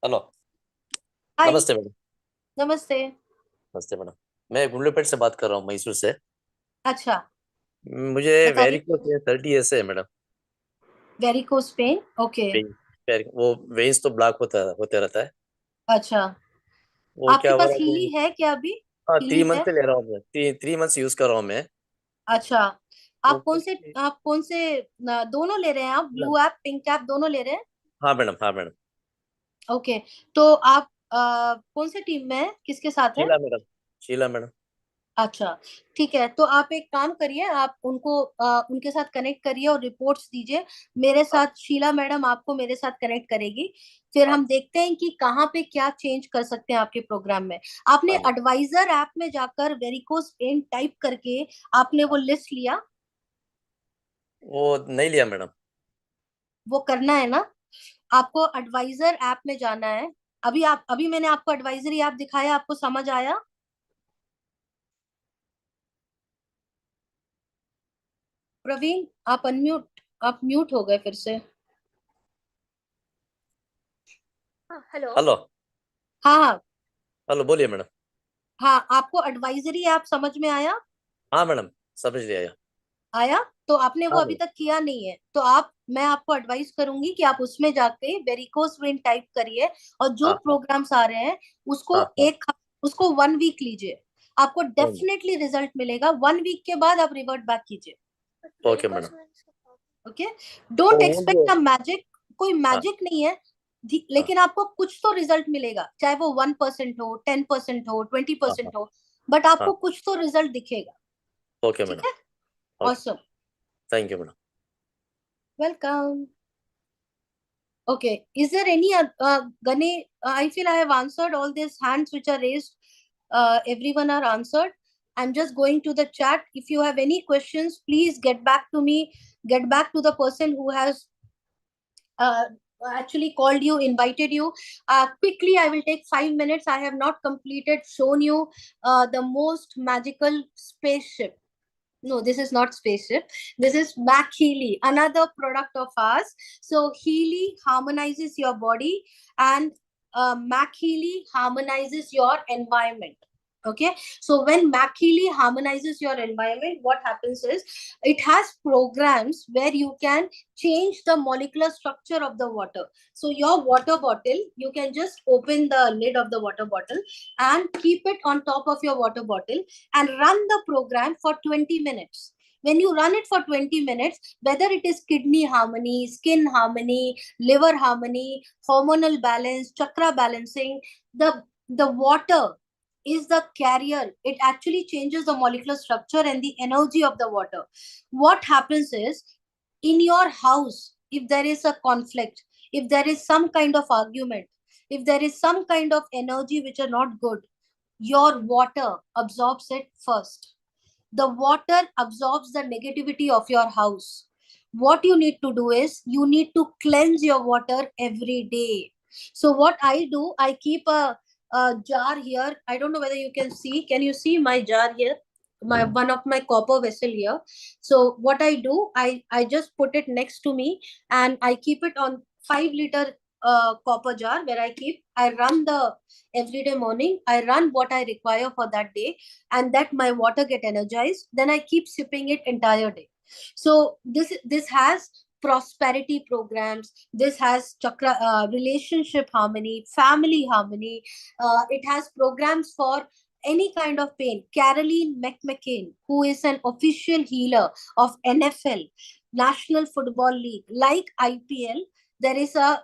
Hello Hi. नमस्ते madam नमस्ते. नमस्ते madam मैं गुंडलुपेट से बात कर रहा हूँ मैसूर से अच्छा. मुझे बताइए. वेरिकोस 30 ईयर्स है मैडम वेरिकोस पेन. ओके. वो वेन्स तो ब्लॉक होते रहता है अच्छा. वो आपके क्या हो पास रहा हीली है है क्या अभी? हाँ हीली 3 मंथ है. से ले रहा हूँ मैं 3 मंथ यूज कर रहा हूँ मैं अच्छा. वो आप कौन से दोनों ले रहे हैं? आप ब्लू ऐप, पिंक ऐप दोनों ले रहे हैं? हाँ मैडम ओके. तो आप कौन से टीम में है? किसके साथ है? शीला मैडम अच्छा, ठीक है. तो आप एक काम करिए, आप उनको उनके साथ कनेक्ट करिए और रिपोर्ट्स दीजिए. मेरे साथ शीला मैडम आपको मेरे साथ कनेक्ट करेगी. फिर हम देखते हैं कि कहाँ पे क्या चेंज कर सकते हैं आपके प्रोग्राम में. आपने एडवाइजर ऐप में जाकर वेरिकोस पेन टाइप करके आपने वो लिस्ट लिया? वो नहीं लिया मैडम वो करना है ना. आपको एडवाइजर ऐप में जाना है. अभी मैंने आपको एडवाइजरी ऐप दिखाया, आपको समझ आया? प्रवीण, आप म्यूट हो गए फिर से. हेलो हाँ हाँ हेलो बोलिए मैडम हाँ. आपको एडवाइजरी ऐप समझ में आया? हाँ मैडम समझ लिया आया. तो आपने वो हाँ अभी तक किया नहीं है, तो मैं आपको एडवाइस करूंगी कि आप उसमें जाके वेरिकोस वेन टाइप करिए, और जो हाँ प्रोग्राम्स आ रहे हैं उसको हाँ उसको 1 वीक लीजिए. आपको डेफिनेटली रिजल्ट मिलेगा. 1 वीक के बाद आप रिवर्ट बैक कीजिए. Okay madam okay. डोंट वो एक्सपेक्ट अ मैजिक. कोई हाँ मैजिक नहीं है, लेकिन आपको कुछ तो रिजल्ट मिलेगा. चाहे वो 1% हो, 10% हो, 20% हो, बट आपको कुछ तो रिजल्ट दिखेगा. ओके ठीक मैडम है. Awesome. Thank you madam Welcome. Okay. Is there any Gane? I feel I have answered all these hands which are raised. Everyone are answered. I'm just going to the chat. If you have any questions, please get back to me. Get back to the person who has actually called you, invited you. Quickly, I will take 5 minutes. I have not shown you the most magical spaceship. No, this is not spaceship. This is Mac Healy, another product of ours. So Healy harmonizes your body, and Mac Healy harmonizes your environment. Okay. So when Mac Healy harmonizes your environment, what happens is it has programs where you can change the molecular structure of the water. So your water bottle, you can just open the lid of the water bottle and keep it on top of your water bottle and run the program for 20 minutes. When you run it for 20 minutes, whether it is kidney harmony, skin harmony, liver harmony, hormonal balance, chakra balancing, the water is the carrier. It actually changes the molecular structure and the energy of the water. What happens is, in your house, if there is a conflict, if there is some kind of argument, if there is some kind of energy which are not good, your water absorbs it first. The water absorbs the negativity of your house. What you need to do is you need to cleanse your water every day. So what I do, I keep a jar here. I don't know whether you can see. Can you see my jar here? One of my copper vessel here. So what I do, I just put it next to me, and I keep it on 5-liter copper jar where I run the everyday morning. I run what I require for that day, and that my water get energized. Then I keep sipping it entire day. So this has prosperity programs. This has chakra relationship harmony, family harmony. It has programs for any kind of pain. Caroline McMcCain, who is an official healer of NFL, National Football League, like IPL. There is a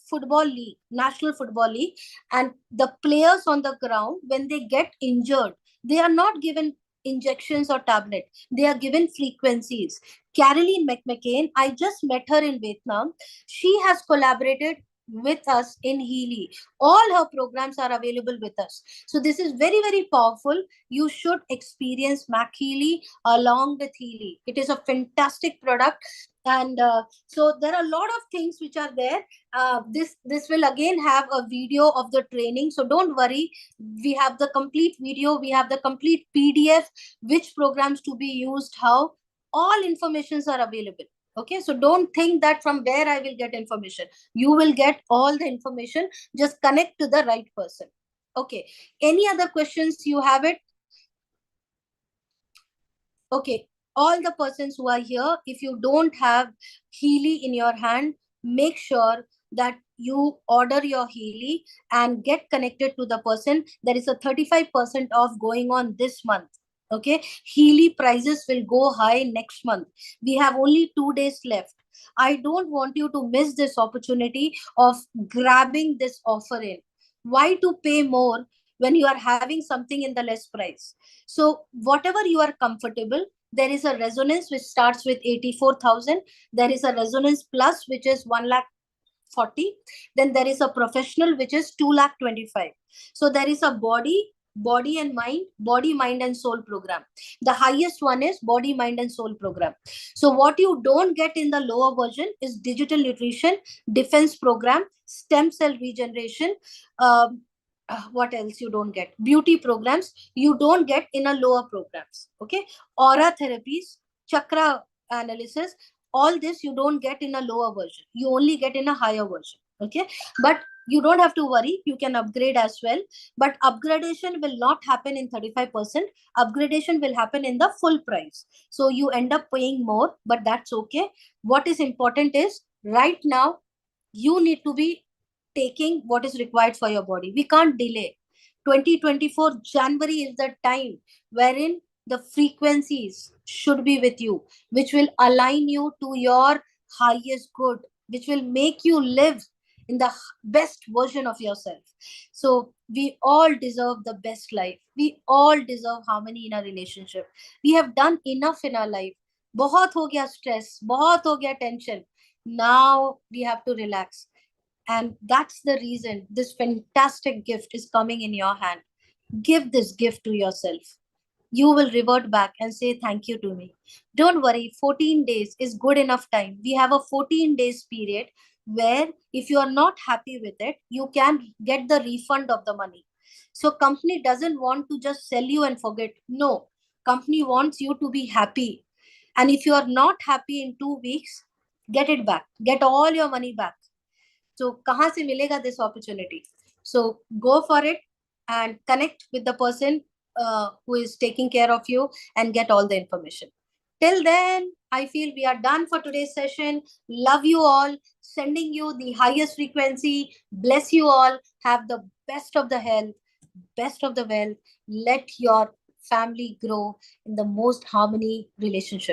football league, National Football League, and the players on the ground, when they get injured, they are not given injections or tablet. They are given frequencies. Caroline McMcCain, I just met her in Vietnam. She has collaborated with us in Healy. All her programs are available with us. So this is very, very powerful. You should experience Mac Healy along with Healy. It is a fantastic product. And so there are a lot of things which are there. This will again have a video of the training. So don't worry. We have the complete video. We have the complete PDF, which programs to be used, how. All informations are available. Okay, so don't think that from where I will get information. You will get all the information. Just connect to the right person. Okay, any other questions you have it? Okay, all the persons who are here, if you don't have Healy in your hand, make sure that you order your Healy and get connected to the person. There is a 35% off going on this month. Okay, Healy prices will go high next month. We have only 2 days left. I don't want you to miss this opportunity of grabbing this offer in. Why to pay more when you are having something in the less price? So whatever you are comfortable, there is a resonance which starts with 84,000. There is a resonance plus, which is 1,40,000. Then there is a professional, which is 2,25,000. So there is a body and mind, body, mind and soul program. The highest one is body, mind and soul program. So what you don't get in the lower version is digital nutrition, defense program, stem cell regeneration. What else you don't get? Beauty programs you don't get in a lower programs. Okay, aura therapies, chakra analysis, all this you don't get in a lower version. You only get in a higher version. Okay, but you don't have to worry. You can upgrade as well, but upgradation will not happen in 35%. Upgradation will happen in the full price. So you end up paying more, but that's okay. What is important is right now you need to be taking what is required for your body. We can't delay. 2024 January is the time wherein the frequencies should be with you, which will align you to your highest good, which will make you live in the best version of yourself. So we all deserve the best life. We all deserve harmony in our relationship. We have done enough in our life. बहुत हो गया stress, बहुत हो गया tension. Now we have to relax. And that's the reason this fantastic gift is coming in your hand. Give this gift to yourself. You will revert back and say thank you to me. Don't worry, 14 days is good enough time. We have a 14 days period where if you are not happy with it, you can get the refund of the money. So company doesn't want to just sell you and forget. No, company wants you to be happy. And if you are not happy in 2 weeks, get it back. Get all your money back. So kahan se milega this opportunity? So go for it and connect with the person who is taking care of you and get all the information. Till then, I feel we are done for today's session. Love you all. Sending you the highest frequency. Bless you all. Have the best of the health, best of the wealth. Let your family grow in the most harmony relationship.